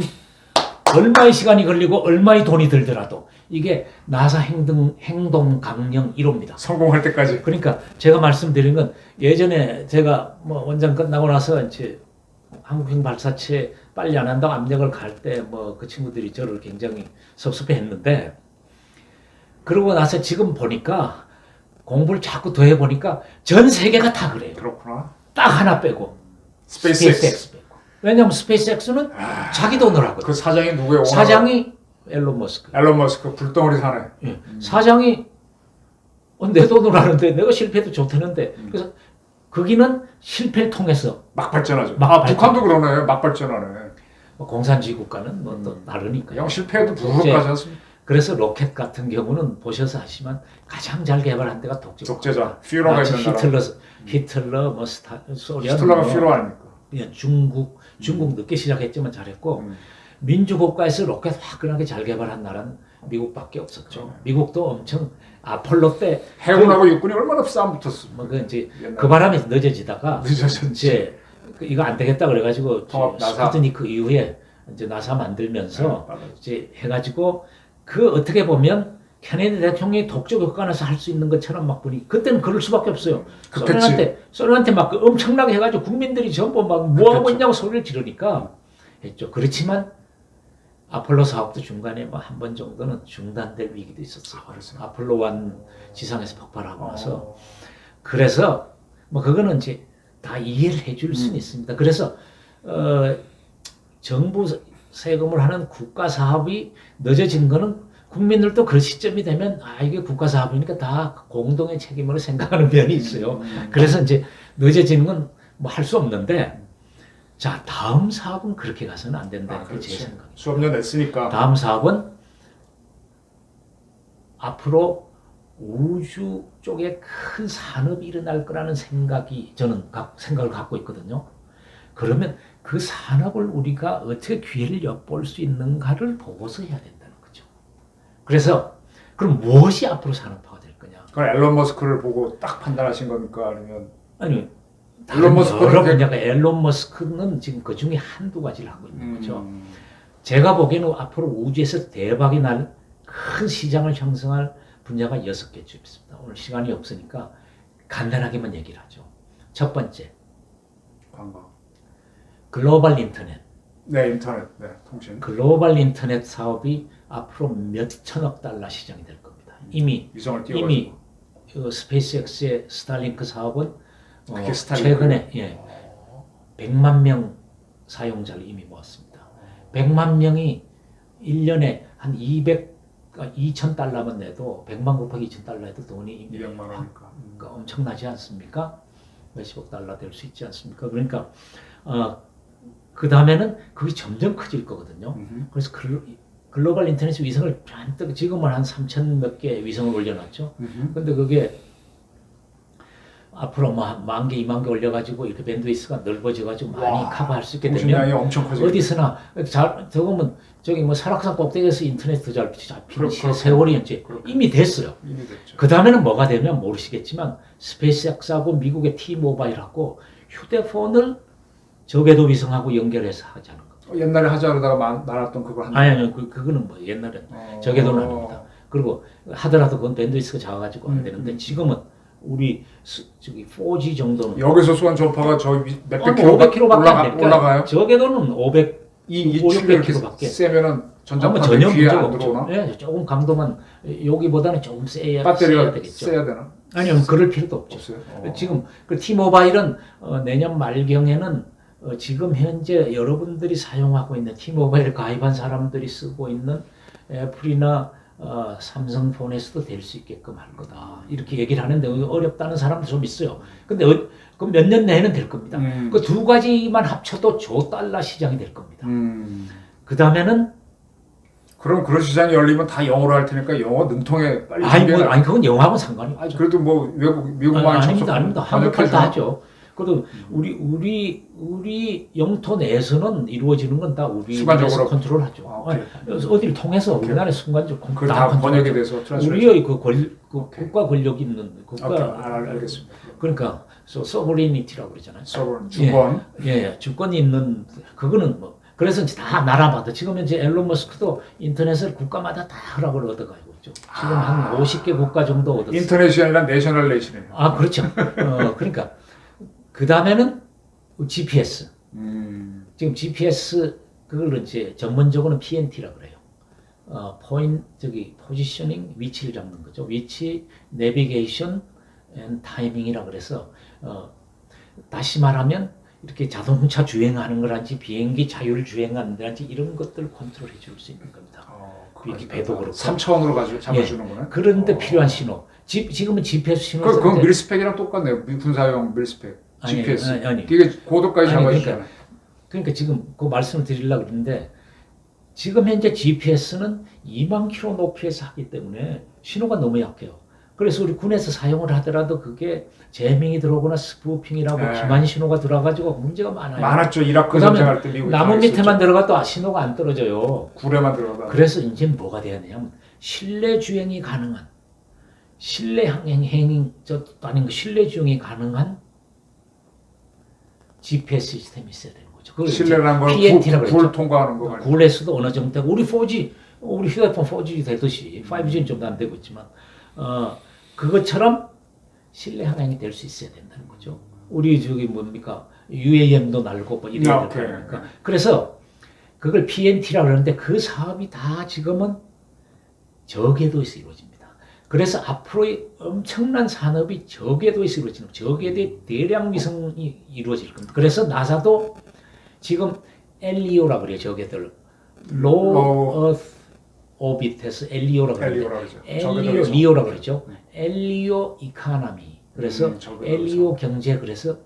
얼마의 시간이 걸리고 얼마의 돈이 들더라도 이게 나사 행동 강령 1호입니다. 성공할 때까지. 그러니까 제가 말씀드린 건 예전에 제가 뭐 원장 끝나고 나서 이제 한국형 발사체 빨리 안 한다고 압력을 갈 때 뭐 그 친구들이 저를 굉장히 섭섭해했는데 그러고 나서 지금 보니까 공부를 자꾸 더 해보니까 전 세계가 다 그래요. 그렇구나. 딱 하나 빼고 스페이스X 빼고. 왜냐하면 스페이스X는 자기 돈으로 하거든요. 그 사장이 누구예요? 사장이 앨런 머스크. 앨런 머스크 불덩어리 사네. 예. 사장이 내 돈으로 하는데 내가 실패해도 좋다는데 그래서 거기는 실패를 통해서 막 발전하죠. 막 발전. 북한도 그러네. 막 발전하네. 뭐 공산주의 국가는 뭐 또 다르니까요. 영 실패해도 부르륵 가지 않습니까? 그래서 로켓 같은 경우는 보셔서 아시면 가장 잘 개발한 데가 독재자. 퓨러가 있는 나라. 히틀러, 뭐 소련, 히틀러가 뭐, 퓨러 아닙니까? 예, 중국 늦게 시작했지만 잘했고 민주국가에서 로켓 화끈하게 잘 개발한 나라는 미국밖에 없었죠. 미국도 엄청 아폴로 때 해군하고 육군이 얼마나 싸움 붙었어. 뭐 이제 그 바람에 늦어지다가 늦어졌지. 이제 이거 안 되겠다 그래가지고 나사. 스푸트니크 이후에 이제 나사 만들면서 이제 해가지고 그 어떻게 보면 케네디 대통령이 독재 국가에서 할 수 있는 것처럼 막 보니 그때는 그럴 수밖에 없어요. 소련한테 막 엄청나게 해가지고 국민들이 전부 막 뭐하고 있냐고 소리를 지르니까 했죠. 그렇지만 아폴로 사업도 중간에 뭐 한 번 정도는 중단될 위기도 있었어요. 아폴로 1 지상에서 폭발하고 나서 그래서 뭐 그거는 이제 다 이해를 해줄 수는 있습니다. 그래서 정부 세금을 하는 국가 사업이 늦어진 거는 국민들도 그 시점이 되면 이게 국가 사업이니까 다 공동의 책임으로 생각하는 면이 있어요. 그래서 이제 늦어지는 건 뭐 할 수 없는데 자 다음 사업은 그렇게 가서는 안 된다는 게 제 생각입니다. 수업 년 냈으니까. 다음 사업은 앞으로 우주 쪽에 큰 산업이 일어날 거라는 저는 생각을 갖고 있거든요. 그러면 그 산업을 우리가 어떻게 기회를 엿볼 수 있는가를 보고서 해야 된다는 거죠. 그래서 그럼 무엇이 앞으로 산업화가 될 거냐? 그건 앨런 머스크를 보고 딱 판단하신 겁니까? 아니면 아니 앨런 머스크는 여러 분야가 앨런 머스크는 지금 그 중에 한두 가지를 하고 있는 거죠. 제가 보기에는 앞으로 우주에서 대박이 날 큰 시장을 형성할 분야가 6개쯤 있습니다. 오늘 시간이 없으니까 간단하게만 얘기를 하죠. 첫 번째, 관광. 글로벌 인터넷. 네, 인터넷, 네, 통신. 글로벌 인터넷 사업이 앞으로 몇 천억 달러 시장이 될 겁니다. 이미 스페이스X의 스타링크 사업은 최근에 100만 명 사용자를 이미 모았습니다. 100만 명이 1년에 한 2,000달러만 내도 100만 곱하기 2,000달러 해도 돈이 이미 200만 원이니까. 엄청나지 않습니까? 몇십억 달러 될 수 있지 않습니까? 그러니까 그 다음에는 그게 점점 커질 거거든요. 그래서 글로벌 인터넷 위성을 잔뜩 지금은 한 3,000 몇 개 위성을 올려놨죠. 근데 그게 앞으로 뭐 10,000개, 20,000개 올려가지고 이렇게 밴드위스가 넓어져가지고 많이 커버할 수 있게 되면 엄청 커지겠다. 어디서나 저거면 저기 뭐 설악산 꼭대기에서 인터넷 더 잘 잡히는 세월이 이제 이미 됐어요. 그 다음에는 뭐가 되면 모르시겠지만 스페이스X하고 미국의 T-모바일하고 휴대폰을 저궤도 위성하고 연결해서 하자는 거. 옛날에 하자 그러다가 말았던 그걸 한다. 아니 그거는 뭐 옛날엔 저궤도는 아닙니다. 그리고 하더라도 그건 밴드위스가 작아가지고 안 되는데 지금은 우리 저기 4G 정도는 여기서 쏘는 전파가 저기 몇백 500km밖에 올라가요? 저궤도는 500, 이 500km밖에 세면은 전자파 전혀 귀에 문제가 안 없죠. 들어오나? 네, 조금 강도만 여기보다는 조금 세야 배터리가 되겠죠. 세야 되나? 아니요, 그럴 필요도 없죠. 없어요. 지금 그 T-모바일은 내년 말경에는 지금 현재 여러분들이 사용하고 있는 T-모바일 가입한 사람들이 쓰고 있는 애플이나 삼성폰에서도 될 수 있게끔 할 거다. 이렇게 얘기를 하는데 어렵다는 사람도 좀 있어요. 근데 그 몇 년 내에는 될 겁니다. 그 두 가지만 합쳐도 조 달러 시장이 될 겁니다. 그 다음에는 그럼 그런 시장이 열리면 다 영어로 할 테니까 영어 능통에 빨리 아니 준비해라. 아니 그건 영어하고는 상관이 아니, 없죠. 그래도 뭐 미국만 아닙니다. 한국말 다 하죠. 그래도 우리 영토 내에서는 이루어지는 건 다 우리에서 컨트롤하죠. 그래서 어디를 통해서 우리나라의 순간적으로 그 다 번역이 돼서 우리의 그 국가 권력 있는 국가 알겠습니다. 그러니까 sovereignty라고 그러잖아요. 주권. 주권이 있는 그거는 뭐 그래서 이제 다 나라마다 지금 이제 앨런 머스크도 인터넷을 국가마다 다 허락을 얻어가지고 있죠. 지금 한 50개 국가 정도 얻었어요. 인터넷이 아니라 내셔널 레이션이에요. 아 그렇죠. 그러니까 그 다음에는 GPS. 지금 GPS 그걸 이제 전문적으로는 PNT라고 그래요. 포지셔닝 위치를 잡는 거죠. 위치, 내비게이션, 앤 타이밍이라 그래서 다시 말하면 이렇게 자동차 주행하는 거란지 비행기 자율 주행하는 거란지 이런 것들 컨트롤해 줄 수 있는 겁니다. 비행기 배도 그렇고 3차원으로 잡아주는구나. 그런데 필요한 신호. 지금은 GPS 신호. 그건 밀스펙이랑 똑같네요. 군사용 밀스펙. GPS. 아니. 이게 고도까지 잡아주잖아요. 그러니까 지금 그 말씀을 드리려고 그러는데 지금 현재 GPS는 2만 킬로 높이에서 하기 때문에 신호가 너무 약해요. 그래서 우리 군에서 사용을 하더라도 그게 재밍이 들어오거나 스푸핑이라고 기만 신호가 들어가지고 문제가 많아요. 많았죠. 이라크 전쟁할 때 미국이 나무 밑에만 들어가도 신호가 안 떨어져요. 굴에만 들어가다. 그래서 이제 뭐가 돼야 되냐면 실내 주행이 가능한 실내 실내 주행이 가능한 GPS 시스템이 있어야 되는 거죠. 실내라는 건 PNT라고 굴 통과하는 거. 굴에서도 어느 정도 되고 우리 휴대폰 4G 되듯이 5G는 좀 안 되고 있지만 그것처럼 실내 항행이 될 수 있어야 된다는 거죠. 우리 저기 뭡니까 UAM도 날고 뭐 이래야 될 거니까. 그래서 그걸 PNT라고 그러는데 그 사업이 다 지금은 저궤도에서 이루어집니다. 그래서 앞으로의 엄청난 산업이 저궤도에서 이루어지는 저궤도의 대량 위성이 이루어질 겁니다. 그래서 나사도 지금 LEO라고 그래요. 저궤도를 Low Earth Orbit에서 LEO라고 그러죠. LEO라고 그러죠. LEO 이카노미. 그래서 LEO 경제 그래서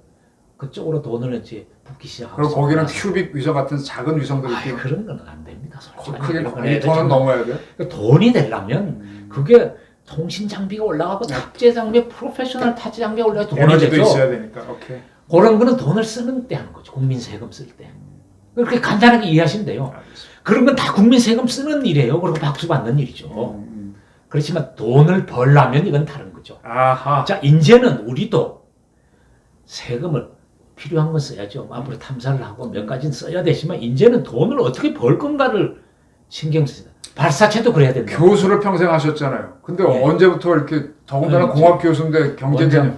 그쪽으로 돈을 이제 붓기 시작하고. 그리고 거기는 큐빅 위성 같은 작은 위성들이 그런 건 안 됩니다. 크게 돈은 넘어야 돼. 돈이 되려면 그게 통신 장비가 올라가고 탑재 장비, 프로페셔널 타재 장비가 올라가고 돈이 에너지도 되죠. 있어야 되니까. 오케이. 그런 거는 돈을 쓰는 때 하는 거죠. 국민 세금 쓸 때. 그렇게 간단하게 이해하시면 돼요. 그런 건 다 국민 세금 쓰는 일이에요. 그리고 박수 받는 일이죠. 그렇지만 돈을 벌려면 이건 다른 거죠. 아하. 자, 이제는 우리도 세금을 필요한 건 써야죠. 앞으로 탐사를 하고 몇 가지는 써야 되지만 이제는 돈을 어떻게 벌 건가를 신경 쓰다. 발사체도 그래야 된다. 교수를 평생 하셨잖아요. 근데 언제부터 이렇게 더군다나 공학 교수인데 경제 개념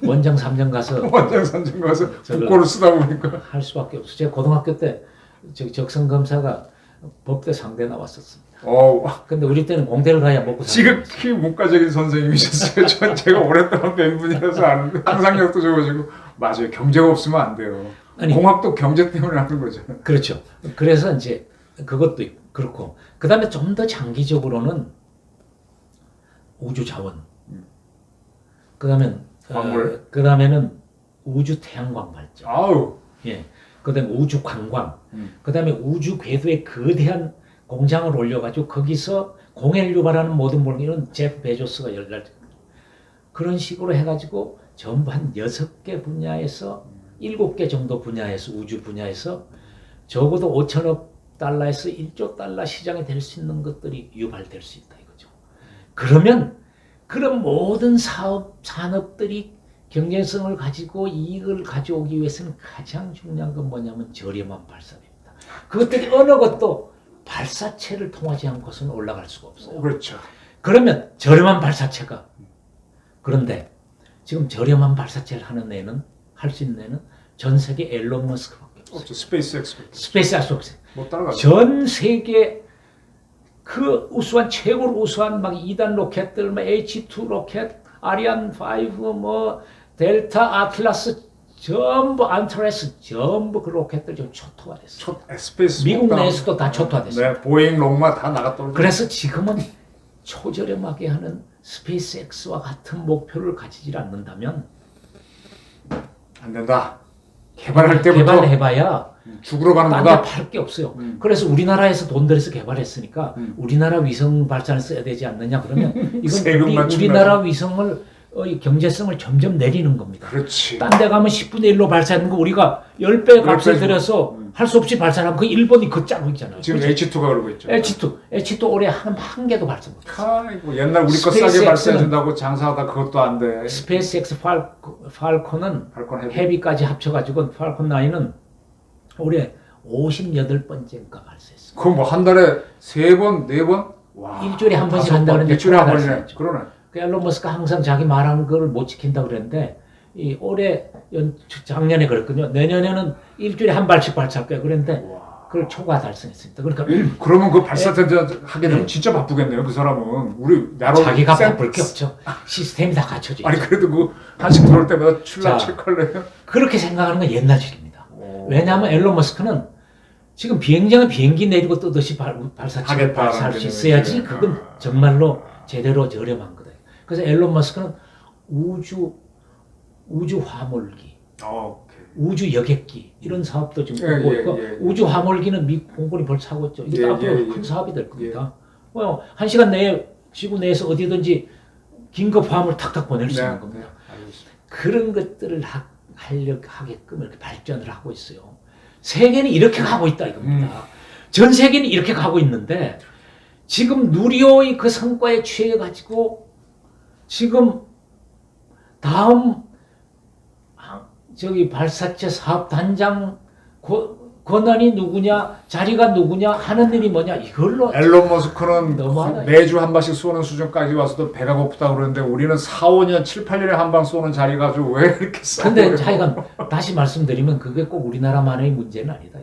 원장 3년 가서 원장 3년 가서 국고를 쓰다 보니까 할 수밖에 없어. 제가 고등학교 때 적성 검사가 법대 상대 나왔었습니다. 근데 우리 때는 공대를 가야 먹고 사는 지극히 문과적인 선생님이셨어요. 전 제가 오랫동안 뵌 분이라서 아는데 상상력도 좋으시고 맞아요. 경제가 없으면 안 돼요. 공학도 경제 때문에 하는 거죠. 그렇죠. 그래서 이제 그것도 그렇고 그 다음에 좀 더 장기적으로는 우주 자원 그 다음에는 우주 태양광 발전 그 다음에 우주 관광 그 다음에 우주 궤도에 거대한 공장을 올려가지고 거기서 공해를 유발하는 모든 물건은 제프 베조스가 그런 식으로 해가지고 전부 한 6개 분야에서 7개 정도 분야에서 우주 분야에서 적어도 5천억 달러에서 1조 달러 시장이 될 수 있는 것들이 유발될 수 있다 이거죠. 그러면 그런 모든 산업들이 경쟁성을 가지고 이익을 가져오기 위해서는 가장 중요한 건 뭐냐면 저렴한 발사입니다. 그것들이 어느 것도 발사체를 통하지 않고서는 올라갈 수가 없어요. 그렇죠. 그러면 저렴한 발사체가 그런데 지금 저렴한 발사체를 하는 애는 할 수 있는 애는 전 세계 앨런 머스크밖에 없어요. 스페이스X 없어요. 못 따라가죠. 전 세계 그 우수한 최고로 우수한 막 2단 로켓들, 뭐 H2 로켓, 아리안 5, 뭐 델타, 아틀라스 전부 안트레스 전부 그 로켓들 지금 초토화 됐어요. 미국 내에서도 다 초토화됐어요. 네, 보잉, 롱마 다 나갔더라고요. 그래서 지금은 초저렴하게 하는 스페이스X와 같은 목표를 가지지 않는다면 안 된다. 개발할 때부터 개발해봐야 죽으러 가는 딴 데 거다. 팔 게 없어요. 그래서 우리나라에서 돈 들여서 개발했으니까 우리나라 위성 발전을 써야 되지 않느냐 그러면 이건 세금만 우리나라 위성을 이 경제성을 점점 내리는 겁니다. 그렇지. 딴 데 가면 10분의 1로 발사하는 거 우리가 10배 값을 10배 들여서 할 수 없이 발사하면 그 일본이 그 짜고 있잖아요. 지금 H2가 그러고 있죠. H2 올해 한 개도 발사 못 했어요. 아이고, 옛날 우리 거 싸게 발사해준다고 장사하다 그것도 안 돼. 스페이스X 팔콘은 발권 헤비까지 합쳐가지고 팔콘 9은 올해 58번째인가 발사했어요. 그럼 뭐 한 달에 3번, 4번? 와. 일주일에 한 번씩 5번, 한다는데 일주일에 한 번이네. 그러네. 그 앨런 머스크가 항상 자기 말하는 걸 못 지킨다 그랬는데 이 올해 작년에 그랬거든요. 내년에는 일주일에 한 발씩 발사할 거예요. 그런데 그걸 초과 달성했습니다. 그러니까 그러면 그 발사 하게 되면 진짜 바쁘겠네요. 그 사람은 우리 나라 자기가 바쁠 게 없죠. 시스템이 다 갖춰져 있죠. 아니 그래도 그 한식 들어올 때마다 출락 체크할래요? 그렇게 생각하는 건 옛날 식입니다. 왜냐하면 앨런 머스크는 지금 비행장에 비행기 내리고 뜨듯이 발사체를 발사할 수 있어야지 그건 정말로 제대로 저렴한 거다. 그래서 앨런 머스크는 우주 화물기, 우주 여객기 이런 사업도 지금 보고 있고 우주 화물기는 미국 공군이 벌써 하고 있죠. 이게 앞으로 큰 사업이 될 겁니다. 한 시간 내에 지구 내에서 어디든지 긴급 화물 탁탁 보낼 수 있는 겁니다. 그런 것들을 하게끔 이렇게 발전을 하고 있어요. 세계는 이렇게 가고 있다 이겁니다. 전 세계는 이렇게 가고 있는데 지금 누리호의 그 성과에 취해가지고 지금 다음 저기 발사체 사업단장 권한이 누구냐 자리가 누구냐 하는 일이 뭐냐 이걸로 앨런 머스크는 너무하다. 매주 한 발씩 쏘는 수준까지 와서도 배가 고프다 그러는데 우리는 4, 5년, 7, 8년에 한 방 쏘는 자리 가지고 왜 이렇게 싸워요? 근데 차이가 다시 말씀드리면 그게 꼭 우리나라만의 문제는 아니다.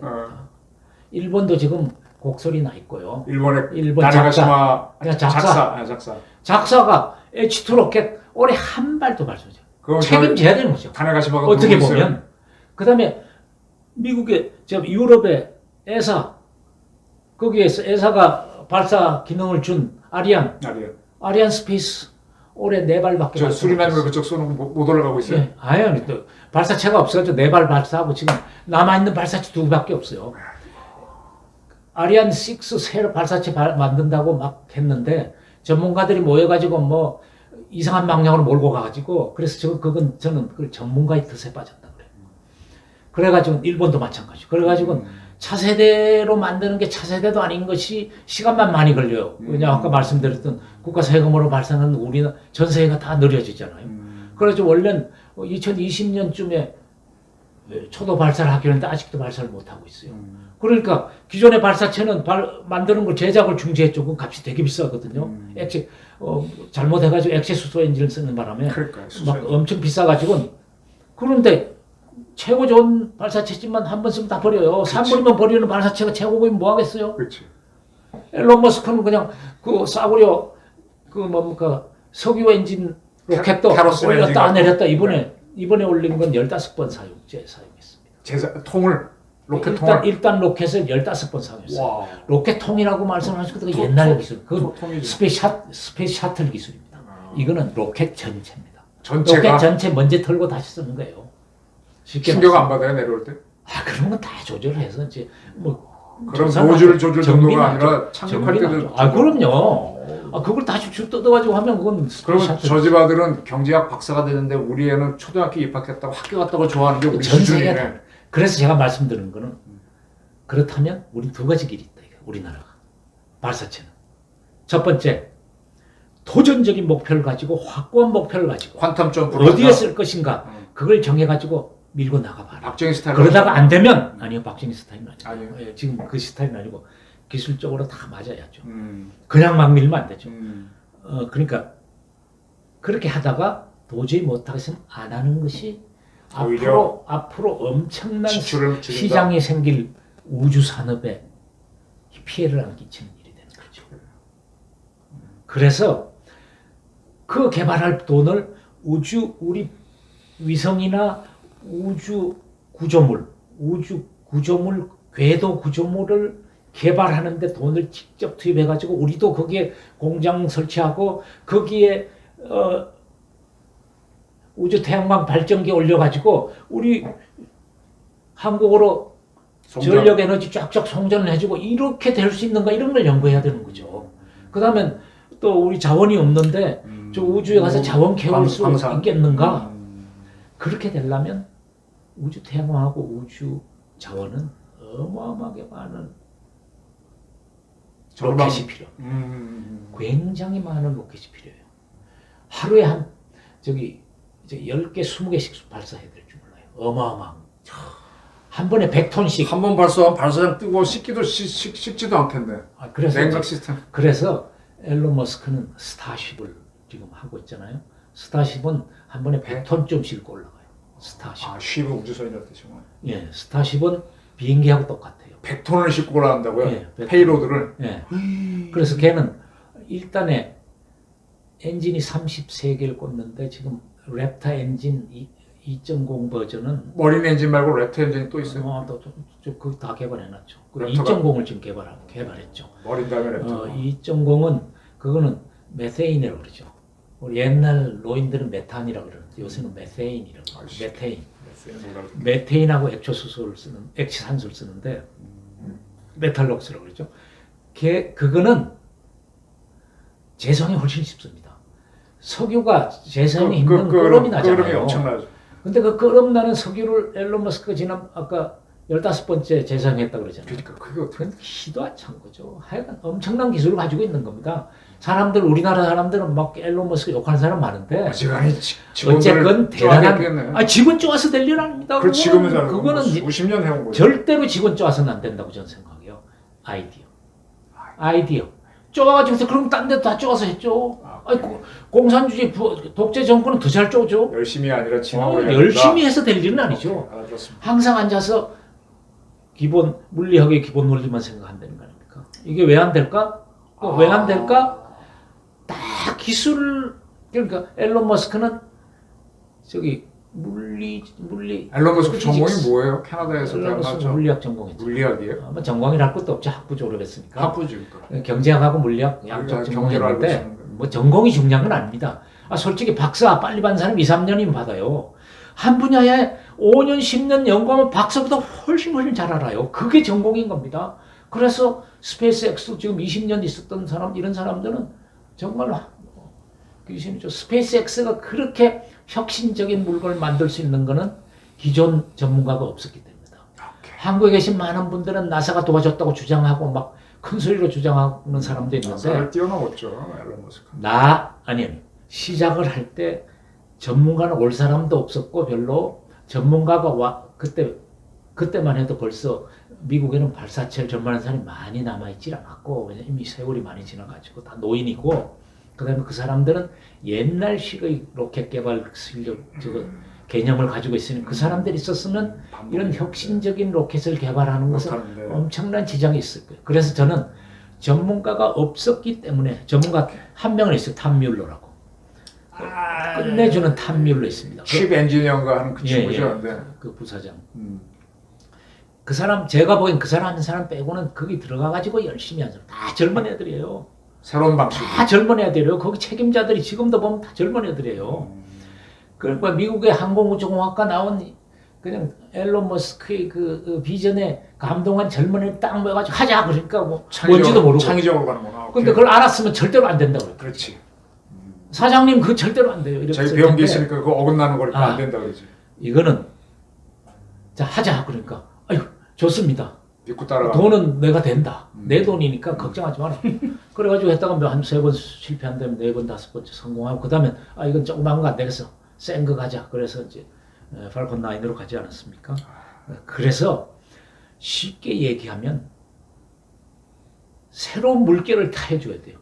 일본도 지금 곡소리 나 있고요. 일본 작사가 H2 로켓 올해 한 발도 발사하죠. 책임져야 되는 거죠. 다네가시마가 어떻게 보면. 그다음에 미국의 유럽의 에사 거기에서 에사가 발사 기능을 준 아리안 스페이스 올해 4발밖에 저 수리나무 그쪽 쏘는 거 못 올라가고 있어요? 네, 아예 발사체가 없어가지고 4발 발사하고 지금 남아있는 발사체 2개밖에 없어요. 아리안 6 새 발사체 만든다고 막 했는데 전문가들이 모여가지고 뭐 이상한 방향으로 몰고 가가지고 그래서 저는 그 전문가의 뜻에 빠졌다 그래요. 그래가지고 일본도 마찬가지. 그래가지고 차세대로 만드는 게 차세대도 아닌 것이 시간만 많이 걸려요. 왜냐 아까 말씀드렸던 국가 세금으로 발생하는 우리는 전 세계가 다 느려지잖아요. 그래서 원래는 2020년쯤에 초도 발사를 하기로 했는데 아직도 발사를 못 하고 있어요. 그러니까 기존의 발사체는 만드는 걸 제작을 중지했죠. 그 값이 되게 비싸거든요. 잘못해가지고 액체 수소 엔진을 쓰는 바람에 막 엄청 비싸가지고 그런데 최고 좋은 발사체지만 한 번 쓰면 다 버려요. 3분이면 버리는 발사체가 최고급이면 뭐 하겠어요? 그렇지. 앨런 머스크는 그냥 그 싸구려 석유 엔진 로켓도 올렸다 내렸다 이번에 올린 건 15번 사용했습니다. 로켓통을 일단 로켓을 15번 사용했어요. 와. 로켓통이라고 말씀하시고 그 옛날 기술. 그 스페이스 셔틀 기술입니다. 이거는 로켓 전체입니다. 로켓 전체 먼저 털고 다시 쓰는 거예요. 충격 안 받아요 내려올 때? 그런 건 다 조절해서 이제 그럼 노즐 조절 정도가 아니라 착륙할 때도 그럼요. 그걸 다시 뜯어가지고 하면 그건 그러면 저 집 아들은 경제학 박사가 되는데 우리 애는 초등학교 입학했다고 학교 갔다고 좋아하는 게 우리 수준이네. 그래서 제가 말씀드리는 거는 그렇다면 우리 2가지 길이 있다. 우리나라가 발사체는 첫 번째 도전적인 목표를 가지고 확고한 목표를 가지고 퀀텀 점프 어디에 쓸 것인가 그걸 정해가지고 밀고 나가봐라. 박정희 스타일 그러다가 안 되면 아니요 박정희 스타일은 아니에요. 지금 그 스타일은 아니고 기술적으로 다 맞아야죠. 그냥 막 밀면 안 되죠. 그러니까 그렇게 하다가 도저히 못하겠으면 안 하는 것이 앞으로 엄청난 시장이 생길 우주 산업에 피해를 안 끼치는 일이 되는 거죠. 그래서 그 개발할 돈을 우리 위성이나 우주 구조물, 궤도 구조물을 개발하는데 돈을 직접 투입해가지고 우리도 거기에 공장 설치하고 거기에 우주 태양광 발전기 올려가지고 우리 한국으로 성장. 전력 에너지 쫙쫙 송전을 해주고 이렇게 될 수 있는가 이런 걸 연구해야 되는 거죠. 그 다음엔 또 우리 자원이 없는데 저 우주에 가서 자원 캐올 수 광산. 있겠는가? 그렇게 되려면 우주 태양하고 우주 자원은 어마어마하게 많은 로켓이 필요. 굉장히 많은 로켓이 필요해요. 하루에 한 저기 10개, 20개씩 발사해야 될 줄 몰라요. 어마어마한. 한 번에 100톤씩. 한 번 발사하면 발사장 뜨고 식지도 않겠네. 그래서 냉각 시스템. 그래서 앨런 머스크는 스타쉽을 지금 하고 있잖아요. 스타쉽은 한 번에 100톤쯤 싣고 올라가요. 스타쉽. 쉽은 우주선이라는 뜻이구나. 예, 스타쉽은 비행기하고 똑같아요. 100톤을 싣고 올라간다고요? 예, 100톤. 페이로드를? 예. 그래서 걔는 일단에 엔진이 33개를 꽂는데 지금 랩터 엔진 2.0 버전은 머린 엔진 말고 랩터 엔진이 또 있어요? 그거 다 개발해놨죠. 랩터가? 2.0을 지금 개발했죠. 머린 다음에 랩터. 2.0은 그거는 메테인이라고 그러죠. 우리 옛날 노인들은 메탄이라고 그러는데 요새는 메테인이라고 그래요. 메테인. 메테인하고 액초수소를 쓰는 액치산소를 쓰는데 메탈록스라고 그러죠. 그거는 재성이 훨씬 쉽습니다. 석유가 재성이 힘든 끓음이 나잖아요. 끓음이 엄청나죠. 근데 그 끓음나는 석유를 앨런 머스크가 지난 아까 15번째 재생했다 그러잖아요. 그러니까 그게 어떻게 그건 기도 안 찬 거죠. 하여간 엄청난 기술을 가지고 있는 겁니다. 우리나라 사람들은 막 앨런 머스크 욕하는 사람 많은데 어쨌건 어쨌건 대단한 직원 쪼아서 될 일 아닙니다. 그 지금은 그거는 수십 년 해온 거예요. 절대로 직원 쪼아서는 안 된다고 저는 생각해요. 아이디어. 쪼아가지고 그럼 딴 데도 다 쪼아서 했죠. 공산주의 독재 정권은 더 잘 쪼죠. 열심히 아니라 진화로 열심히 해서 될 일은 아니죠. 알아들었습니다. 항상 앉아서 물리학의 기본 논리만 생각한다는 거 아닙니까? 이게 왜 안 될까? 왜 안 될까? 다 기술, 그러니까 앨런 머스크는 물리 앨런 머스크 전공이 뭐예요? 캐나다에서 앨런 머스크 물리학 전공했죠. 물리학이에요? 아마 전공이랄 것도 없죠. 학부 졸업했으니까. 학부죠. 경제학하고 물리학 양쪽 전공했는데 뭐 전공이 중요한 건 아닙니다. 솔직히 박사 빨리 받는 사람 2, 3년이면 받아요. 한 분야에 5년, 10년 연구하면 박사보다 훨씬 잘 알아요. 그게 전공인 겁니다. 그래서 스페이스X 지금 20년 있었던 이런 사람들은 정말 귀신이죠. 스페이스X가 그렇게 혁신적인 물건을 만들 수 있는 거는 기존 전문가가 없었기 때문이다. 한국에 계신 많은 분들은 나사가 도와줬다고 주장하고 막 큰 소리로 주장하는 사람도 있는데 나사를 뛰어넘었죠. 앨런 머스크. 아니 시작을 할 때 전문가는 올 사람도 없었고 별로 전문가가 그때만 해도 벌써 미국에는 발사체를 전문하는 사람이 많이 남아있질 않았고 왜냐면 이미 세월이 많이 지나가지고 다 노인이고 그다음에 그 사람들은 옛날식의 로켓 개발 실력 개념을 가지고 있으니 그 사람들이 있었으면 이런 혁신적인 로켓을 개발하는 것은 엄청난 지장이 있을 거예요. 그래서 저는 전문가가 없었기 때문에 전문가 한 명은 있어요. 탐 뮬러라고. 끝내주는 탐 뮬러 있습니다. 칩 엔지니어가 하는 그 친구죠. 네. 그 부사장. 그 사람 제가 보기엔 그 사람 한 사람 빼고는 거기 들어가가지고 열심히 한 사람 다 젊은 애들이에요. 새로운 방식. 다 젊은 애들이에요. 거기 책임자들이 지금도 보면 다 젊은 애들이에요. 그러니까 미국의 항공우주공학과 나온 그냥 앨런 머스크의 그 비전에 감동한 젊은 애들 딱 모여가지고 하자 그러니까 뭐 뭔지도 모르고. 창의적으로 가는구나. 근데 그걸 알았으면 절대로 안 된다고 그랬죠. 그렇지. 사장님 그거 절대로 안 돼요. 저희 배운 게 있으니까 그거 어긋나는 거니까 안 된다 그러지. 이거는 자 하자 그러니까 아유 좋습니다. 믿고 따라가. 돈은 내가 된다. 내 돈이니까 걱정하지 마라. 그래가지고 했다가 한 3번 실패한 다음에 4번, 5번째 성공하고 그 다음에 이건 조그만 거 안 되겠어. 센 거 가자. 그래서 이제 팔콘 9으로 가지 않았습니까? 그래서 쉽게 얘기하면 새로운 물결을 타해줘야 돼요.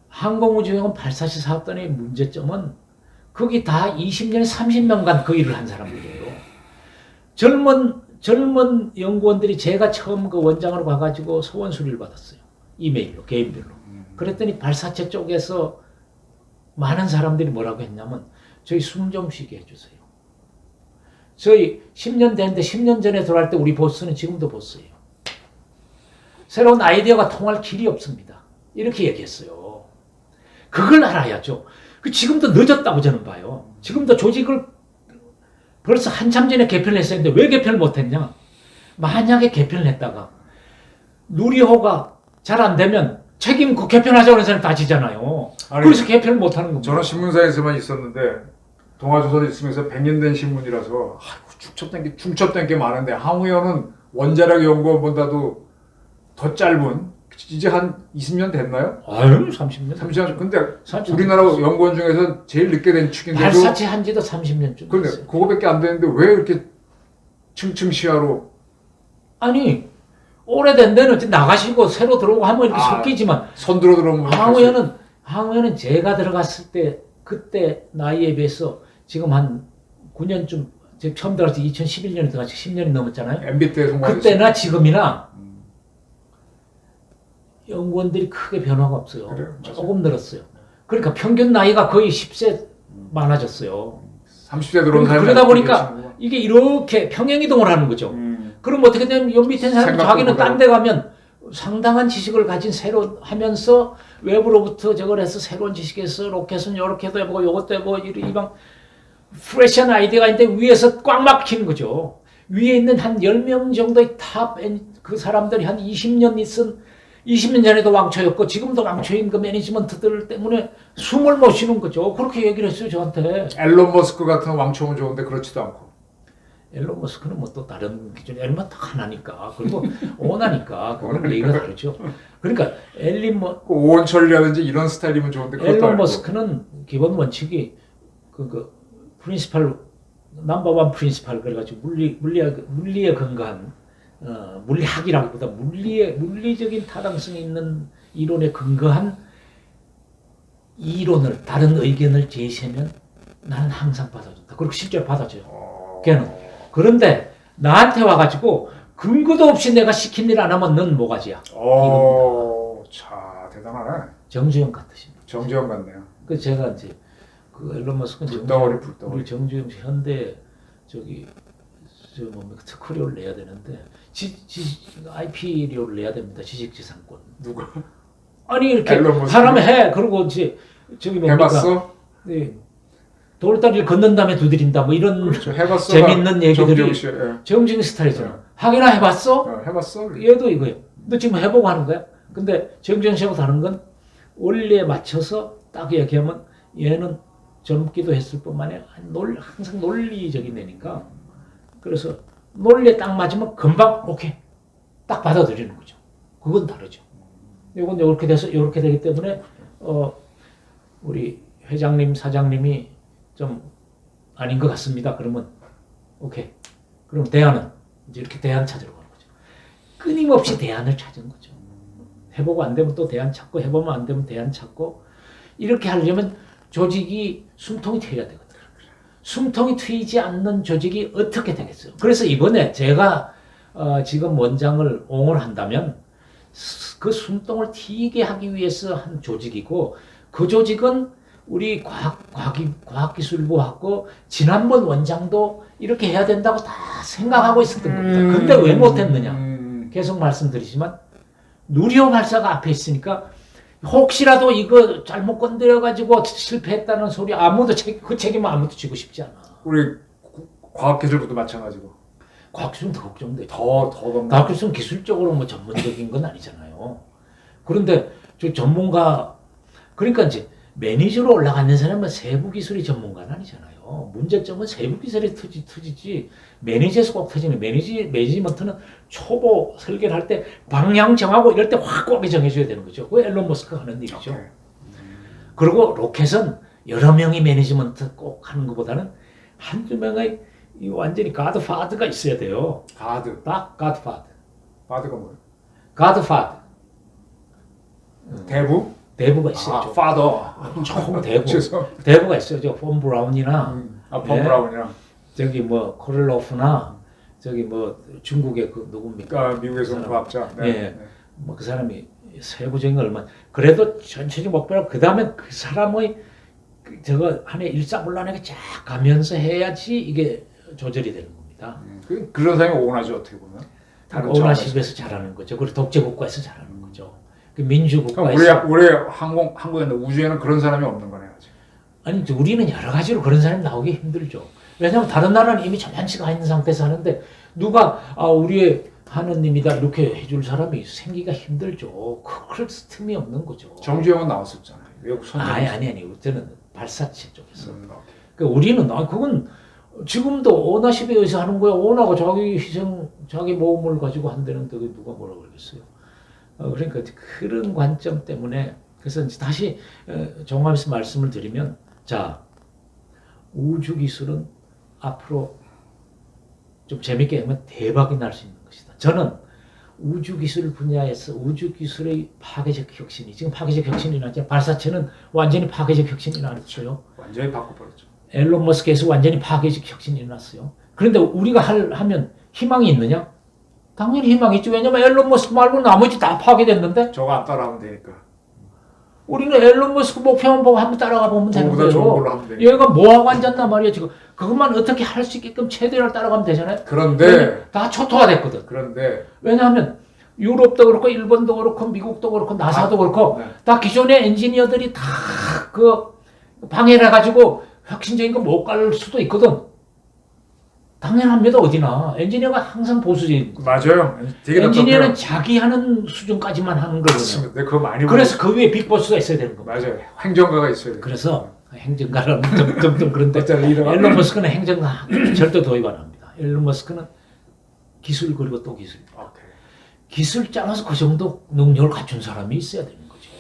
항공우주여행 발사체 사업단의 문제점은 거기 다 20년, 30년간 그 일을 한 사람들이에요. 젊은 연구원들이 제가 처음 그 원장으로 가가지고 소원 수리를 받았어요. 이메일로, 개인별로. 그랬더니 발사체 쪽에서 많은 사람들이 뭐라고 했냐면 저희 숨 좀 쉬게 해주세요. 저희 10년 됐는데 10년 전에 들어갈 때 우리 보스는 지금도 보스예요. 새로운 아이디어가 통할 길이 없습니다. 이렇게 얘기했어요. 그걸 알아야죠. 지금도 늦었다고 저는 봐요. 지금도 조직을 벌써 한참 전에 개편을 했었는데 왜 개편을 못했냐? 만약에 개편을 했다가 누리호가 잘 안 되면 책임 그 개편하자고 하는 사람이 다지잖아요. 아니, 그래서 개편을 못 하는 겁니다. 저는 신문사에서만 있었는데 동아조선에 있으면서 100년 된 신문이라서 아이고, 중첩된 게 많은데 항우연은 원자력 연구원보다도 더 짧은 이제 한 20년 됐나요? 아유 30년. 30년. 근데 30년. 우리나라 연구원 중에서 제일 늦게 된 축인데도 발사체 한지도 30년쯤 근데 됐어요. 그거밖에 안 되는데 왜 이렇게 층층 시야로 아니 오래된 데는 이제 나가시고 새로 들어오고 하면 이렇게 섞이지만 선두로 들어오면 항우연은 제가 들어갔을 때 그때 나이에 비해서 지금 한 9년쯤 제가 처음 들어가서 2011년에 들어가서 10년이 넘었잖아요. MB 때 성공했어요. 그때나 지금이나 연구원들이 크게 변화가 없어요. 그래요? 조금 늘었어요. 그러니까 평균 나이가 거의 10세 많아졌어요. 30대 들어온 사람이 그러다 보니까 이게 이렇게 평행이동을 하는 거죠. 그럼 어떻게 되면 옆 밑에 사람 자기는 딴 데 가면 상당한 지식을 가진 새로 하면서 외부로부터 저걸 해서 새로운 지식에서 로켓은 이렇게도 해보고 요것도 해보고 이방 프레시한 아이디어가 있는데 위에서 꽉 막히는 거죠. 위에 있는 한 10명 정도의 탑 그 사람들이 한 20년 전에도 왕초였고 지금도 왕초인 그 매니지먼트들 때문에 숨을 못 쉬는 거죠. 그렇게 얘기를 했어요 저한테. 앨런 머스크 같은 왕초는 좋은데 그렇지도 않고. 앨런 머스크는 뭐 또 다른 기준, 앨런 딱 하나니까 그리고 오나니까 그거는 얘기가 다르죠. 그러니까 오원철이라든지 이런 스타일이면 좋은데 앨런 머스크는 기본 원칙이 그 프린시팔 넘버원 프린시팔 그래가지고 물리에 근거한 물리학이라기보다 물리적인 타당성이 있는 이론에 근거한 이론을 다른 의견을 제시하면 나는 항상 받아준다. 그리고 실제로 받아줘요. 걔는. 그런데 나한테 와가지고 근거도 없이 내가 시킨 일 안 하면 넌 모가지야. 자 대단하네. 정주영 같으십니다. 정주영 같네요. 그 제가 이제 그 앨런 머스크는 불덩어리. 우리 정주영 현대 특허료를 내야 되는데 IP료를 내야 됩니다. 지식재산권. 누가? 아니 이렇게 사람이 해. 그리고 이제 해봤어? 네. 돌다리를 걷는 다음에 두드린다 뭐 이런 그렇죠. 해봤어. 재밌는 얘기들이 예. 정주영 스타일이잖아. 하기나 해봤어? 해봤어. 얘도 이거예요. 너 지금 해보고 하는 거야? 근데 정주영 씨하고 다른 건 원리에 맞춰서 딱 얘기하면 얘는 젊기도 했을 뿐만 아니라 항상 논리적인 애니까 그래서 논리에 딱 맞으면 금방 오케이 딱 받아들이는 거죠. 그건 다르죠. 이건 이렇게 돼서 이렇게 되기 때문에 우리 회장님 사장님이 좀 아닌 것 같습니다. 그러면 오케이. 그럼 대안은 이제 이렇게 대안 찾으러 가는 거죠. 끊임없이 대안을 찾은 거죠. 해보고 안 되면 또 대안 찾고 해보면 안 되면 대안 찾고 이렇게 하려면 조직이 숨통이 트여야 되거든요. 숨통이 트이지 않는 조직이 어떻게 되겠어요? 그래서 이번에 제가 지금 원장을 옹호를 한다면 그 숨통을 트이게 하기 위해서 한 조직이고 그 조직은 우리 과학기술부하고 지난번 원장도 이렇게 해야 된다고 다 생각하고 있었던 겁니다. 근데 왜 못했느냐? 계속 말씀드리지만 누리호 발사가 앞에 있으니까 혹시라도 이거 잘못 건드려가지고 실패했다는 소리 그 책임은 아무도 지고 싶지 않아. 우리 과학기술부도 마찬가지고. 과학기술은 더 걱정돼. 더 과학기술은 기술적으로 뭐 전문적인 건 아니잖아요. 그런데 저 전문가 그러니까 이제 매니저로 올라가는 사람은 세부 기술이 전문가는 아니잖아요. 문제점은 세부 기술이 터지지 매니저에서 꼭 터지는 매니지먼트는 초보 설계를 할 때 방향 정하고 이럴 때 확고하게 정해줘야 되는 거죠. 그게 앨런 머스크가 하는 일이죠. 그리고 로켓은 여러 명이 매니지먼트 꼭 하는 것보다는 한두 명의 완전히 가드파드가 있어야 돼요. 딱 가드파드. 파드가 뭐예요? 가드파드. 대부? 대부가 있어요. 파더. 총 대부가 있어요. 폰 브라운이나 폰 브라운이랑 저기 뭐 코렐로프나 저기 뭐 중국의 그 누굽니까? 미국에서 온 과학자. 네. 뭐 그 사람이 세부적인 걸 얼마 그래도 전체적 목표로 그 다음에 그 사람의 저거 한해 일사불란하게 쫙 가면서 해야지 이게 조절이 되는 겁니다. 그런 사람이 오나죠 어떻게 보면. 오나십에서 잘하는 거죠. 그리고 독재국가에서 잘하는 거죠. 그 민주국가에서 우리 한국에는 우주에는 그런 사람이 없는 거네요. 아직. 아니 우리는 여러 가지로 그런 사람이 나오기 힘들죠. 왜냐하면 다른 나라는 이미 전반치가 있는 상태에서 하는데 누가 우리의 하느님이다 이렇게 해줄 사람이 생기가 힘들죠. 그럴 틈이 없는 거죠. 정주영은 나왔었잖아요. 외국 선장. 아니. 저는 발사체 쪽에서. 그러니까 우리는 그건 지금도 오너십에 의해서 하는 거야. 오너가 자기 희생, 자기 모험을 가지고 한다는데 누가 뭐라고 그러겠어요. 그러니까 그런 관점 때문에 그래서 이제 다시 종합해서 말씀을 드리면 자 우주 기술은 앞으로 좀 재밌게 하면 대박이 날 수 있는 것이다. 저는 우주 기술 분야에서 우주 기술의 파괴적 혁신이 지금 파괴적 혁신이 났죠. 발사체는 완전히 파괴적 혁신이 났어요. 완전히 바꿔버렸죠. 앨런 머스크에서 완전히 파괴적 혁신이 났어요. 그런데 우리가 하면 희망이 있느냐? 당연히 희망이 있죠. 왜냐면 앨런 머스크 말고 나머지 다 파괴됐는데 저거 안 따라하면 되니까. 우리는 앨런 머스크 목표만 보고 한번 따라가 보면 되는 저거보다 좋은 걸로 거예요. 하면 되니까. 얘가 뭐하고 앉았나 말이야 지금. 그것만 어떻게 할 수 있게끔 최대를 따라가면 되잖아요. 그런데 다 초토화됐거든. 그런데 왜냐하면 유럽도 그렇고 일본도 그렇고 미국도 그렇고 나사도 그렇고 네. 다 기존의 엔지니어들이 다 그 방해를 해가지고 혁신적인 거 못 갈 수도 있거든. 당연합니다. 어디나 엔지니어가 항상 보수적인 거죠. 맞아요. 되게 엔지니어는 답답해요. 자기 하는 수준까지만 하는 거거든요. 맞습니다. 근데 그거 많이 그래서 그 위에 빅보스가 있어야 되는 겁니다. 맞아요. 행정가가 있어야 돼요. 그래서 행정가라는 좀 그런데 어차피 리더가 앨런 머스크는 행정가 절대 도입 안 합니다. 앨런 머스크는 기술 그리고 또 기술. 오케이. 기술자라서 그 정도 능력을 갖춘 사람이 있어야 되는 거죠.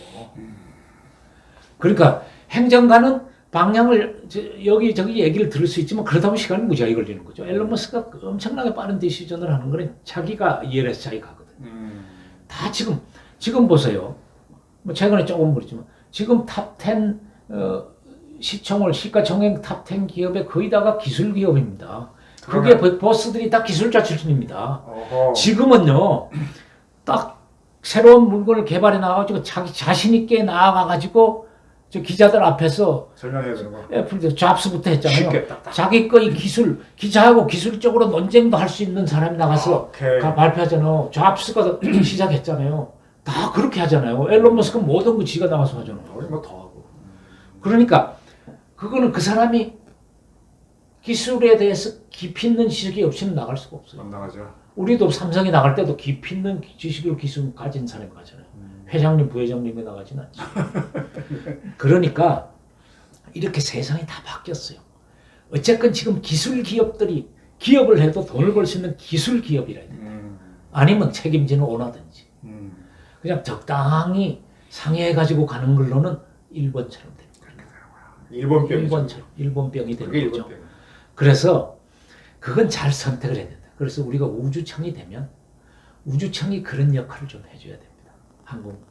그러니까 행정가는 방향을 여기저기 얘기를 들을 수 있지만 그러다 보면 시간이 무지하게 걸리는 거죠. 앨런 머스크가 엄청나게 빠른 디시전을 하는 거는 자기가 이해해서 자기가 하거든요. 다 지금 보세요. 뭐 최근에 조금 그랬지만 지금 탑10 시가총액 탑10 기업의 거의 다가 기술 기업입니다. 그게 보스들이 다 기술자 출신입니다. 어허. 지금은요, 딱 새로운 물건을 개발해 나와가지고 자기 자신 있게 나아가가지고 저 기자들 앞에서 설명해야 되는 거. 애플 잡스부터 했잖아요. 쉽게 딱딱. 자기 거의 기자하고 기술적으로 논쟁도 할 수 있는 사람이 나가서 오케이. 발표하잖아요. 잡스가 시작했잖아요. 다 그렇게 하잖아요. 앨런 머스크는 모든 거 지가 나가서 하잖아요. 뭐 더 하고. 그러니까 그거는 그 사람이 기술에 대해서 깊이 있는 지식이 없이는 나갈 수가 없어요. 안 나가죠. 우리도 삼성에 나갈 때도 깊이 있는 지식을 기술 가진 사람이 가잖아요. 회장님, 부회장님이 나가지는 않죠. 그러니까 이렇게 세상이 다 바뀌었어요. 어쨌건 지금 기술 기업들이 기업을 해도 돈을 벌 수 있는 기술 기업이라 해야 돼요. 아니면 책임지는 오너든지. 그냥 적당히 상해가지고 가는 걸로는 일본처럼 됩니다. 일본병이죠. 일본병이 되는 그게 거죠. 일본병. 그래서 그건 잘 선택을 해야 된다. 그래서 우리가 우주청이 되면 우주청이 그런 역할을 좀 해줘야 됩니다.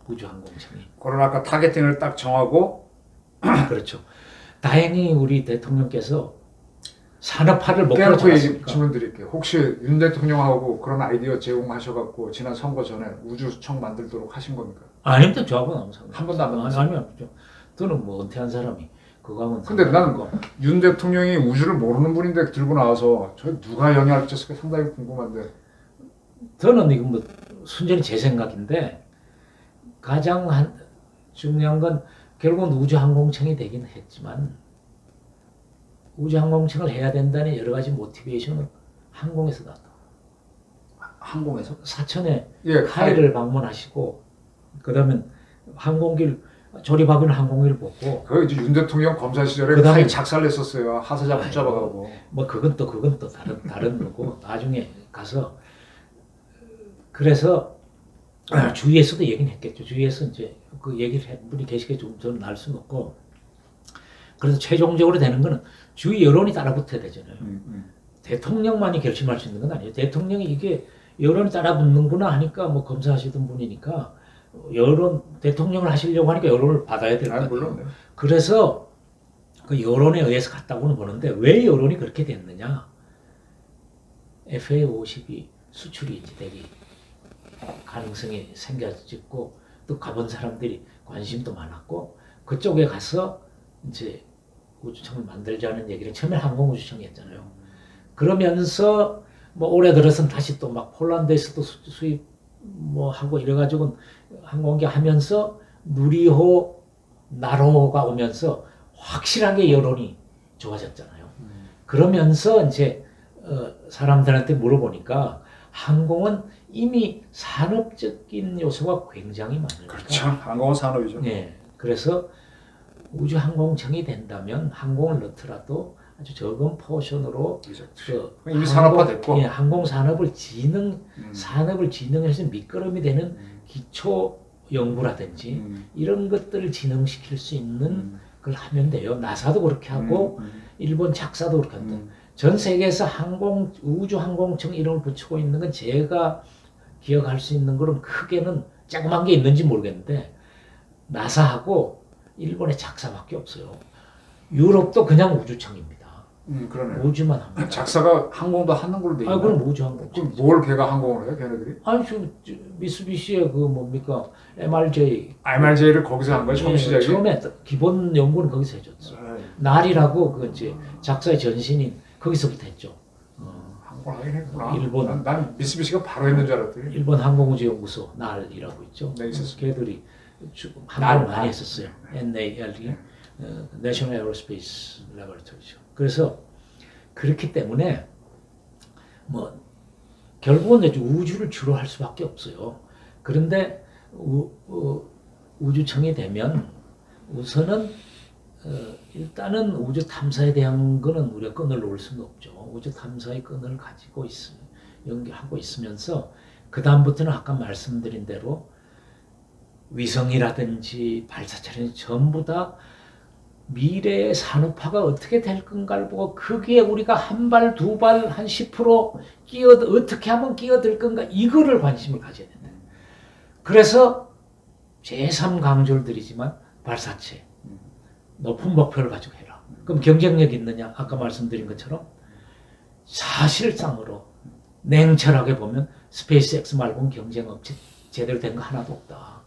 우주항공청이. 그런 아까 타겟팅을 딱 정하고 그렇죠. 다행히 우리 대통령께서 산업화를 목표로 깨놓고 잡았으니까. 질문 드릴게요. 혹시 윤 대통령하고 그런 아이디어 제공하셔갖고 지난 선거 전에 우주청 만들도록 하신 겁니까? 아닙니다. 저하고는 아무 상관. 한 번도 안 만났어요? 아니요. 저는 뭐 은퇴한 사람이 그거 하면. 근데 나는 윤 대통령이 우주를 모르는 분인데 들고 나와서 저 누가 영향을 끼쳤을까 상당히 궁금한데. 저는 이건 뭐 순전히 제 생각인데 가장 중요한 건 결국은 우주항공청이 되긴 했지만 우주항공청을 해야 된다는 여러 가지 모티베이션은 항공에서 나왔다. 항공에서? 사천에 예, 카이를 방문하시고 그다음에 항공기를 조립하고는 항공기를 보고 그 이제 윤 대통령 검사 시절에 그다음에- 카이 작살냈었어요. 하사자 붙잡아가고. 뭐 그건 또 다른 거고 나중에 가서 그래서 주위에서도 얘기는 했겠죠. 주위에서 이제 그 얘기를 한 분이 계시겠죠. 저는 알 수는 없고 그래서 최종적으로 되는 거는 주위 여론이 따라붙어야 되잖아요. 대통령만이 결심할 수 있는 건 아니에요. 대통령이 이게 여론이 따라붙는구나 하니까 뭐 검사하시던 분이니까 여론 대통령을 하시려고 하니까 여론을 받아야 될 거 아, 같아요. 물론. 그래서 그 여론에 의해서 갔다고는 보는데 왜 여론이 그렇게 됐느냐? FA-50이 수출이 이제 되기 가능성이 생겨졌고 또 가본 사람들이 관심도 많았고 그쪽에 가서 이제 우주청을 만들자는 얘기를 처음에 항공우주청이 했잖아요. 그러면서 뭐 올해 들어서는 다시 또 막 폴란드에서도 수입 뭐 하고 이래가지고 항공기 하면서 누리호, 나로호가 오면서 확실하게 여론이 좋아졌잖아요. 그러면서 이제 사람들한테 물어보니까 항공은 이미 산업적인 요소가 굉장히 많으니까. 그렇죠. 항공은 산업이죠. 네. 그래서 우주항공청이 된다면 항공을 넣더라도 아주 적은 포션으로 이미 산업화됐고 예, 항공 산업을 진흥해서 미끄럼이 되는 기초 연구라든지 이런 것들을 진흥시킬 수 있는 걸 하면 돼요. 나사도 그렇게 하고 일본 작사도 그렇게 한다. 전 세계에서 우주항공청 이름을 붙이고 있는 건 제가 기억할 수 있는 거는 크게는 조그만 게 있는지 모르겠는데 나사하고 일본의 작사밖에 없어요. 유럽도 그냥 우주청입니다. 그러네. 우주만 합니다. 작사가 항공도 하는 걸로 돼 있나? 그럼 우주항공. 그럼 뭘 걔가 항공을 해요, 걔네들이? 아니 미쓰비시의 그 뭡니까 MRJ를 거기서 한 거야, 처음 시작이? 처음에 기본 연구는 거기서 해줬어. 날이라고 그 이제 작사의 전신인 거기서부터 했죠. 항공을 하긴 했구나. 일본. 난 미쓰비시가 바로 했는 줄 알았더니. 일본 항공우주연구소 날이라고 있죠. 네, 있었어요. 걔들이 항공을 많이 했었어요. NAL이 National Aerospace Laboratory죠. 그래서 그렇기 때문에 뭐 결국은 이제 우주를 주로 할 수밖에 없어요. 그런데 우주청이 되면 우선은 일단은 우주 탐사에 대한 거는 우리가 끈을 놓을 수는 없죠. 우주 탐사의 끈을 가지고 연기하고 있으면서 그 다음부터는 아까 말씀드린 대로 위성이라든지 발사체라든지 전부 다 미래의 산업화가 어떻게 될 건가를 보고 거기에 우리가 한 발, 두 발, 한 10% 어떻게 하면 끼어들 건가 이거를 관심을 가져야 된다. 그래서 제3강조를 드리지만 발사체 높은 목표를 가지고 해라. 그럼 경쟁력이 있느냐? 아까 말씀드린 것처럼 사실상으로 냉철하게 보면 스페이스X 말고는 경쟁업체 제대로 된 거 하나도 없다.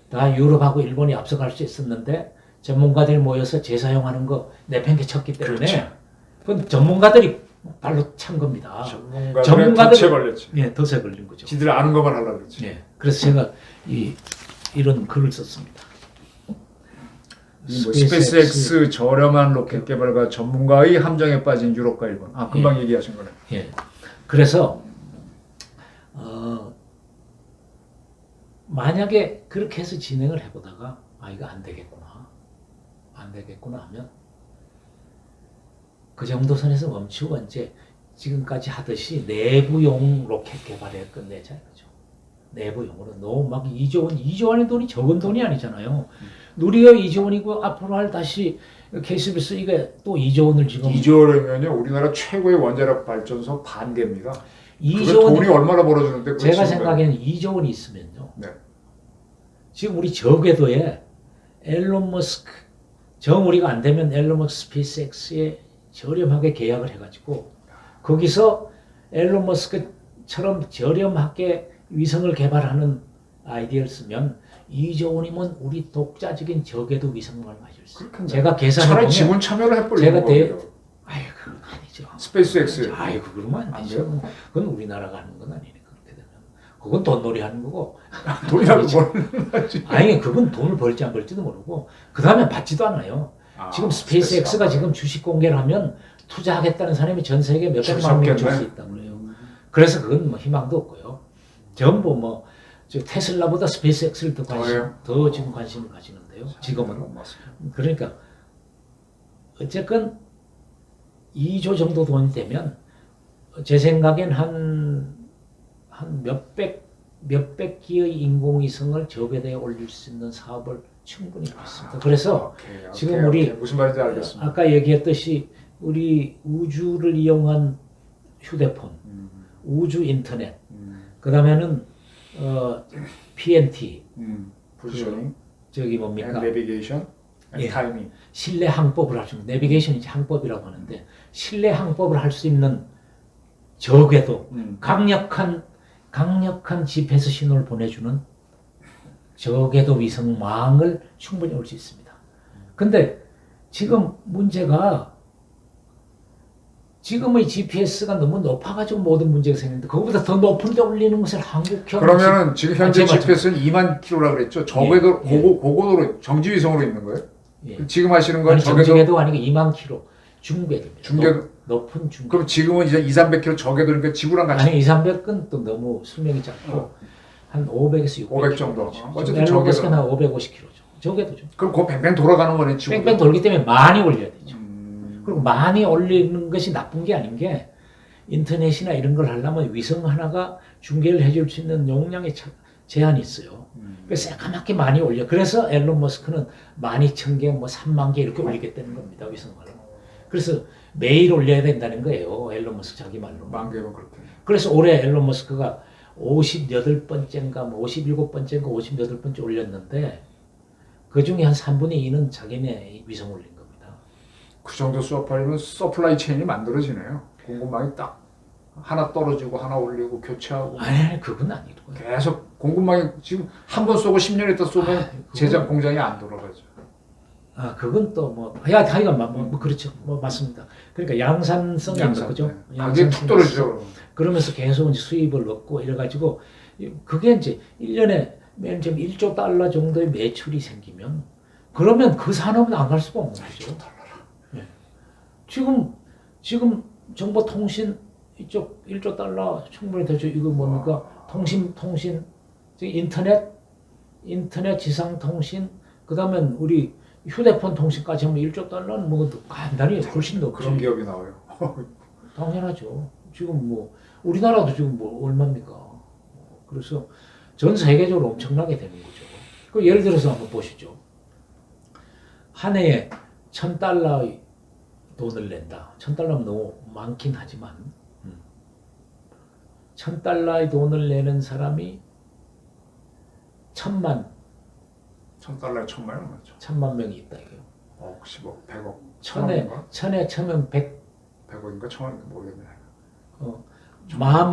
다 유럽하고 일본이 앞서갈 수 있었는데 전문가들이 모여서 재사용하는 거 내팽개쳤기 때문에 그렇죠. 그건 전문가들이 발로 찬 겁니다. 전문가들이 덫에 걸렸지. 예, 덫에 걸린 거죠. 지들 아는 것만 하려고 그랬지. 예, 그래서 제가 이런 글을 썼습니다. 스페이스X 저렴한 로켓 개발과 전문가의 함정에 빠진 유럽과 일본. 금방 얘기하신 거네. 예, 그래서 만약에 그렇게 해서 진행을 해보다가 이거 안 되겠구나 하면 그 정도 선에서 멈추고 이제 지금까지 하듯이 내부용 로켓 개발에 끝내자 이거죠. 내부용으로 너무 막 2조 원의 돈이 적은 돈이 아니잖아요. 누리호 2조 원이고 앞으로 할 다시 KCBS 이게 또 2조 원을 지금 2조 원이면요 우리나라 최고의 원자력 발전소 반개입니다. 2조 돈이 얼마나 벌어주는데 제가 생각에는 2조 원이 있으면요. 네. 지금 우리 저궤도에 앨런 머스크 우리가 안 되면 앨런 머스크 스페이스X에 저렴하게 계약을 해가지고 거기서 앨런 머스크처럼 저렴하게 위성을 개발하는 아이디어를 쓰면 2조 원이면 우리 독자적인 저궤도 위성을 가질 수 있어요. 제가 계산해보면 차라리 지분 참여를 해버리는 거예요. 그건 아니죠. 스페이스X. 그러면 안 되죠. 그건 우리나라가 하는 건 아니니까 그렇게 되면. 그건 돈놀이 하는 거고. 돈이라고 뭘 그건 돈을 벌지 안 벌지도 모르고 그 다음에 받지도 않아요. 지금 스페이스X가 지금 주식 공개를 하면 투자하겠다는 사람이 전 세계 몇백만 명 줄 수 있다고 그래요. 그래서 그건 뭐 희망도 없고요. 전부 테슬라보다 스페이스X를 더 지금 관심을 가지는데요. 지금은. 그러니까 어쨌건 2조 정도 돈이 되면 제 생각엔 한 몇백 기의 인공위성을 저궤도에 올릴 수 있는 사업을 충분히 하고 있습니다. 그래서 지금 우리 무슨 말인지 알겠습니다. 아까 얘기했듯이 우리 우주를 이용한 휴대폰, 우주 인터넷, 그 다음에는 PNT, 포지셔닝, 저기 뭡니까? 내비게이션, 타이밍. 실내 항법을 할 수 있는 내비게이션이 항법이라고 하는데 실내 항법을 할 수 있는 저궤도, 강력한 GPS 신호를 보내주는 저궤도 위성망을 충분히 올 수 있습니다. 근데 지금 문제가 지금의 GPS가 너무 높아가지고 모든 문제가 생기는데 그거보다 더 높은 데 올리는 것을 한국형 그러면은 지금 현재 GPS는 2만 킬로라고 그랬죠? 저궤도 고고도로 정지위성으로 있는 거예요? 지금 하시는 건 정지궤도가 아니고 2만 킬로. 중궤도입니다. 중궤도. 높은 중궤도. 그럼 지금은 이제 200-300km 저궤도니까 지구랑 같이 아니 200-300은 또 너무 수명이 짧고 한 500에서 600 500 정도. 어쨌든 앨런 머스크는 저궤도. 한 550km죠. 저궤도죠. 그럼 그거 뱅뱅 돌아가는 거네 지구. 뺑뺑 돌기 때문에 많이 올려야 되죠. 그리고 많이 올리는 것이 나쁜 게 아닌 게 인터넷이나 이런 걸 하려면 위성 하나가 중계를 해줄 수 있는 용량의 제한이 있어요. 그래서 새까맣게 많이 올려. 그래서 앨런 머스크는 12,000개, 뭐 30,000개 이렇게 올리겠다는 겁니다. 위성말로. 그래서 매일 올려야 된다는 거예요. 앨런 머스크 자기 말로. 만 개면 그렇게. 그래서 올해 앨런 머스크가 58번째인가 뭐 57번째인가 58번째 올렸는데 그 중에 한 3분의 2는 자기네 위성 올린 겁니다. 그 정도 수업하려면 서플라이 체인이 만들어지네요. 공급망이 딱 하나 떨어지고 하나 올리고 교체하고. 아니 그건 아니고 계속 공급망이 지금 한 번 쏘고 10년 있다 쏘면 제작 공장이 안 돌아가죠. 아 그건 또 뭐 하여간 뭐 그렇죠. 뭐 맞습니다. 그러니까 양산성이 있는 거죠. 네. 가격이 툭 떨어지죠. 그러면서 계속 이제 수입을 얻고 이래가지고 그게 이제 1년에 맨 지금 1조 달러 정도의 매출이 생기면 그러면 그 산업은 안 갈 수가 없는 거죠. 네. 지금 정보통신 이쪽 1조 달러 충분히 되죠. 이거 뭡니까? 통신 인터넷 지상통신 그다음에 우리 휴대폰 통신까지 하면 1조 달러는 뭐 간단히 훨씬 더 그런 기업이 나와요. 당연하죠. 지금 뭐 우리나라도 지금 뭐 얼마입니까? 그래서 전 세계적으로 엄청나게 되는 거죠. 그 예를 들어서 한번 보시죠. 한 해에 1,000달러의 돈을 낸다. 1,000달러면 너무 많긴 하지만 1,000달러의 돈을 내는 사람이 1,000만 1,000달러에 1,000만 원 맞죠? 1,000만 명이 있다 이거요. 10억, 100억. 천에 천은 100억인가 1,000원인가 모르겠네.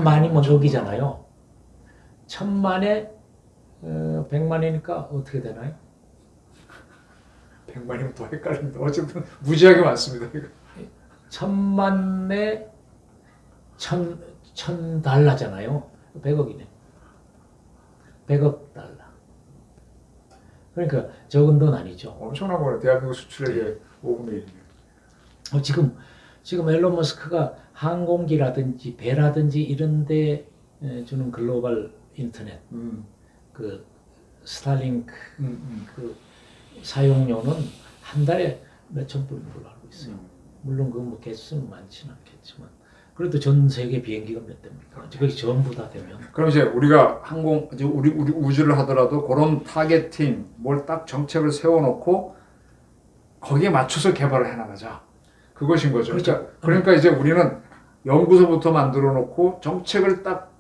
만이면 억이잖아요. 1,000만에 100만이니까 어떻게 되나요? 100만이면 더 헷갈린다. 어쨌든 무지하게 많습니다. 이거. 1,000만에 1,000달러잖아요. 100억이네. 100억 달러. 그러니까 적은 돈 아니죠. 엄청난 거네. 대한민국 수출액의 5분의 1이면. 지금 앨런 머스크가 항공기라든지 배라든지 이런 데 주는 글로벌 인터넷 그 스타링크 그 사용료는 한 달에 몇천 불인 걸로 알고 있어요. 물론 그 뭐 개수는 많지는 않겠지만 그래도 전 세계 비행기가 몇 대입니까? 그게 전부 다 되면. 그럼 이제 우리가 이제 우리 우주를 하더라도 그런 타겟팅, 뭘 딱 정책을 세워놓고 거기에 맞춰서 개발을 해나가자. 그것인 거죠. 그렇죠. 그러니까 이제 우리는 연구소부터 만들어 놓고 정책을 딱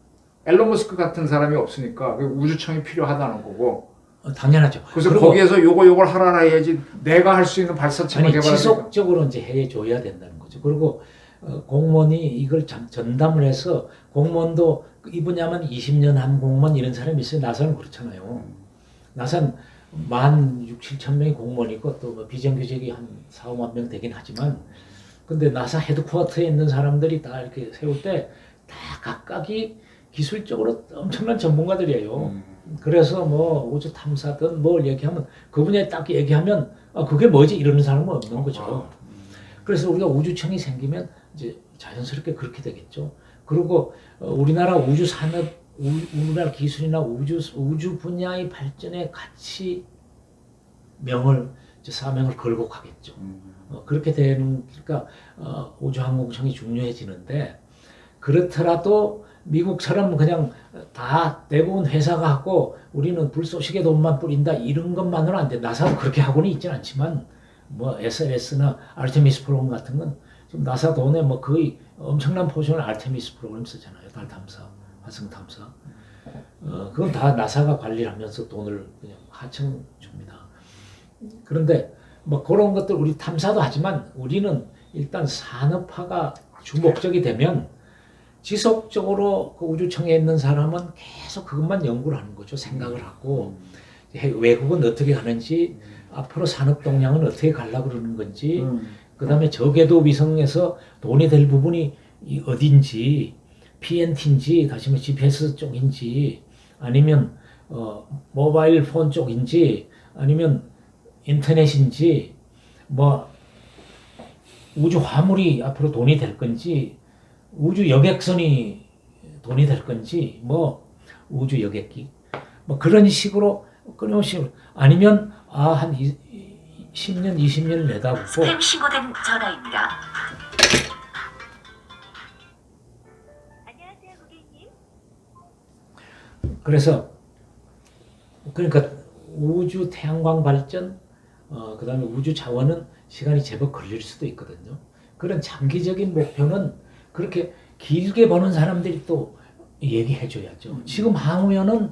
앨런 머스크 같은 사람이 없으니까 우주청이 필요하다는 거고. 당연하죠. 그래서 거기에서 요걸 하라 해야지 내가 할 수 있는 발사체만 개발하니까. 지속적으로 이제 해줘야 된다는 거죠. 그리고 공무원이 이걸 전담을 해서 공무원도 이 분야만 20년 한 공무원 이런 사람이 있어요. 나사는 그렇잖아요. 나사는 16,000-17,000명의 공무원이고 또 뭐 비정규직이 한 4-5만 명 되긴 하지만 근데 나사 헤드쿼터에 있는 사람들이 다 이렇게 세울 때 다 각각이 기술적으로 엄청난 전문가들이에요. 그래서 뭐 우주 탐사든 뭘 얘기하면 그 분야에 딱 얘기하면 그게 뭐지 이러는 사람은 없는 거죠. 그래서 우리가 우주청이 생기면 이제 자연스럽게 그렇게 되겠죠. 그리고 우리나라 우주 산업, 우리나라 기술이나 우주 분야의 발전에 같이 사명을 걸고 가겠죠. 그렇게 되니까 우주항공청이 중요해지는데 그렇더라도 미국처럼 그냥 다 대부분 회사가 하고 우리는 불쏘시개 돈만 뿌린다 이런 것만으로 안 돼. 나사도 그렇게 하고는 있진 않지만 뭐 SLS나 아르테미스 프로그램 같은 건 지금 나사 돈에 뭐 거의 엄청난 포션을 아르테미스 프로그램 쓰잖아요. 달 탐사, 화성 탐사. 그건 다 나사가 관리를 하면서 돈을 그냥 하청 줍니다. 그런데 뭐 그런 것들 우리 탐사도 하지만 우리는 일단 산업화가 주목적이 되면 지속적으로 그 우주청에 있는 사람은 계속 그것만 연구를 하는 거죠. 생각을 하고 외국은 어떻게 하는지 앞으로 산업 동향은 어떻게 가려고 그러는 건지 그 다음에 저궤도 위성에서 돈이 될 부분이 어딘지 PNT인지 다시 말해 GPS 쪽인지 아니면 모바일 폰 쪽인지 아니면 인터넷인지 뭐 우주 화물이 앞으로 돈이 될 건지, 우주 여객선이 돈이 될 건지, 뭐 우주 여객기, 뭐 그런 식으로 끊임없이, 아니면 한 10년, 20년을 내다보고. 스팸 신고된 전화입니다. 안녕하세요, 고객님. 그래서 그러니까 우주 태양광 발전, 그다음에 우주 자원은 시간이 제법 걸릴 수도 있거든요. 그런 장기적인 목표는 그렇게 길게 보는 사람들이 또 얘기해 줘야죠. 지금 항우연은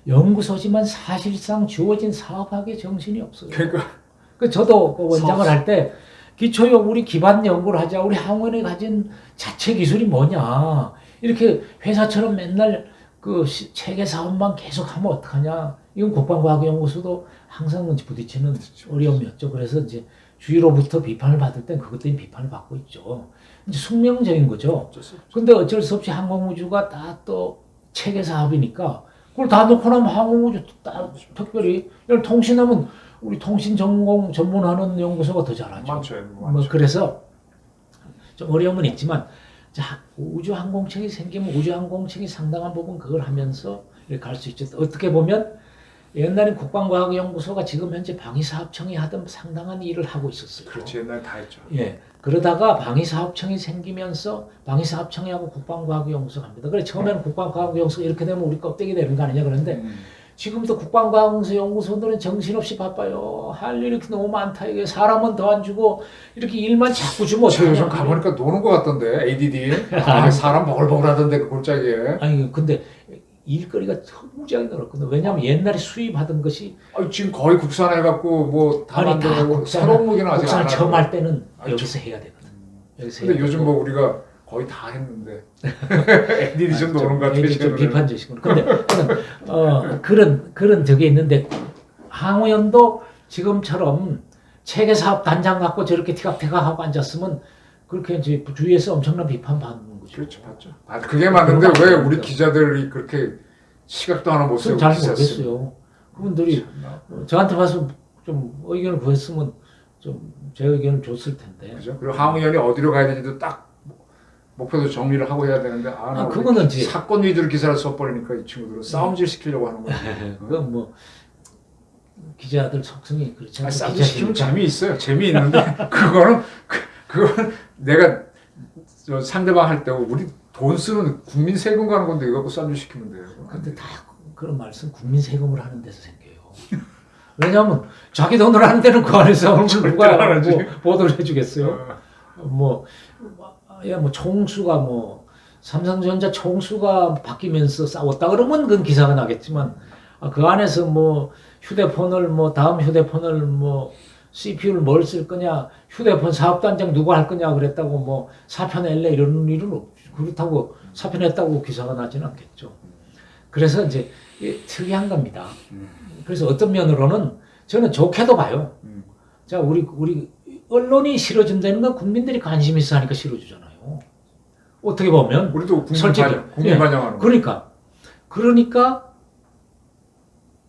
연구소지만 사실상 주어진 사업학에 정신이 없어요. 그러니까 저도 그 원장을 할 때 기초용 우리 기반 연구를 하자. 우리 항우연이 가진 자체 기술이 뭐냐. 이렇게 회사처럼 맨날 그 체계 사업만 계속하면 어떡하냐. 이건 국방과학연구소도 항상 부딪히는 어려움이었죠. 그래서 이제 주위로부터 비판을 받을 땐 그것 때문에 비판을 받고 있죠. 이제 숙명적인 거죠. 근데 어쩔 수 없이 항공우주가 다 또 체계 사업이니까 그걸 다 놓고 나면 항공우주 딱 특별히 예를 통신하면 우리 통신 전공 전문하는 연구소가 더 잘하죠. 많죠. 뭐 그래서 좀 어려움은 있지만 자, 우주 항공청이 생기면 우주 항공청이 상당한 부분 그걸 하면서 이렇게 갈 수 있죠. 어떻게 보면 옛날에 국방과학연구소가 지금 현재 방위사업청이 하던 상당한 일을 하고 있었어요. 그렇지, 옛날에 다 했죠. 예. 그러다가 방위사업청이 생기면서 방위사업청하고 국방과학연구소가 합니다. 그래 처음에는 국방과학연구소 이렇게 되면 우리 껍데기 되는 거 아니냐 그런데 지금부터 국방과학연구소 연구소들은 정신없이 바빠요. 할 일이 너무 많다. 이게 사람은 더 안 주고 이렇게 일만 자꾸 주면 저 요즘 어떡하냐. 가보니까 노는 것 같던데 ADD. 사람 버글버글하던데 그 골짜기에. 아니 근데 일거리가 무지하게 늘었거든요. 왜냐하면 옛날에 수입하던 것이 지금 거의 국산해갖고 뭐 다 아니 다 만들고 새로운 무기는 아직 국산 안 처음 하고. 할 때는 여기서 해야 되거든. 여기서 근데 해야 요즘 되고. 뭐 우리가 거의 다 했는데 ADD 좀 노는 것 같아요. ADD 좀 최근에는. 비판적이시구나. 근데 그런 적이 있는데 항우연도 지금처럼 체계 사업 단장 갖고 저렇게 티각티각하고 앉았으면 그렇게 이제 주위에서 엄청난 비판 받는 거죠. 그렇죠, 맞죠. 그게 맞는데 그런 왜 거 우리 아닙니까? 기자들이 그렇게 시각도 하나 못 세우고 잘 기사 쓰고. 모르겠어요. 그분들이 저한테 와서 좀 의견을 구했으면 좀 제 의견을 줬을 텐데. 그죠? 그리고 항우연이 어디로 가야 되는지도 딱 목표도 정리를 하고 해야 되는데 나 그거는 이제 사건 위주로 기사를 써버리니까 이 친구들은 싸움질 시키려고 하는 거예요. 그건 뭐 기자들 속성이 그렇지 않고 싸움질 시키면 기자시니까. 재미있어요. 재미있는데 그거는 그건 내가 저 상대방 할 때 우리 돈 쓰는 국민 세금 가는 건데 이거 갖고 싸움질 시키면 돼요. 근데 다 그런 말씀 국민 세금을 하는 데서 생겨요. 왜냐하면 자기 돈으로 하는 데는 그 안에서 누가 안 하지. 뭐 보도를 해주겠어요. 뭐 총수가 뭐 삼성전자 총수가 바뀌면서 싸웠다 그러면 그건 기사가 나겠지만 그 안에서 뭐 휴대폰을 뭐 다음 휴대폰을 뭐 CPU를 뭘 쓸 거냐 휴대폰 사업단장 누가 할 거냐 그랬다고 뭐 사표 낼래 이런 일은 없죠. 그렇다고 사표 냈다고 기사가 나지는 않겠죠. 그래서 이제 특이한 겁니다. 그래서 어떤 면으로는 저는 좋게도 봐요. 자, 우리 언론이 실어준다는 건 국민들이 관심 있어 하니까 실어주잖아요. 어떻게 보면 우리도 국민 솔직히 국민 반영하는 거. 그러니까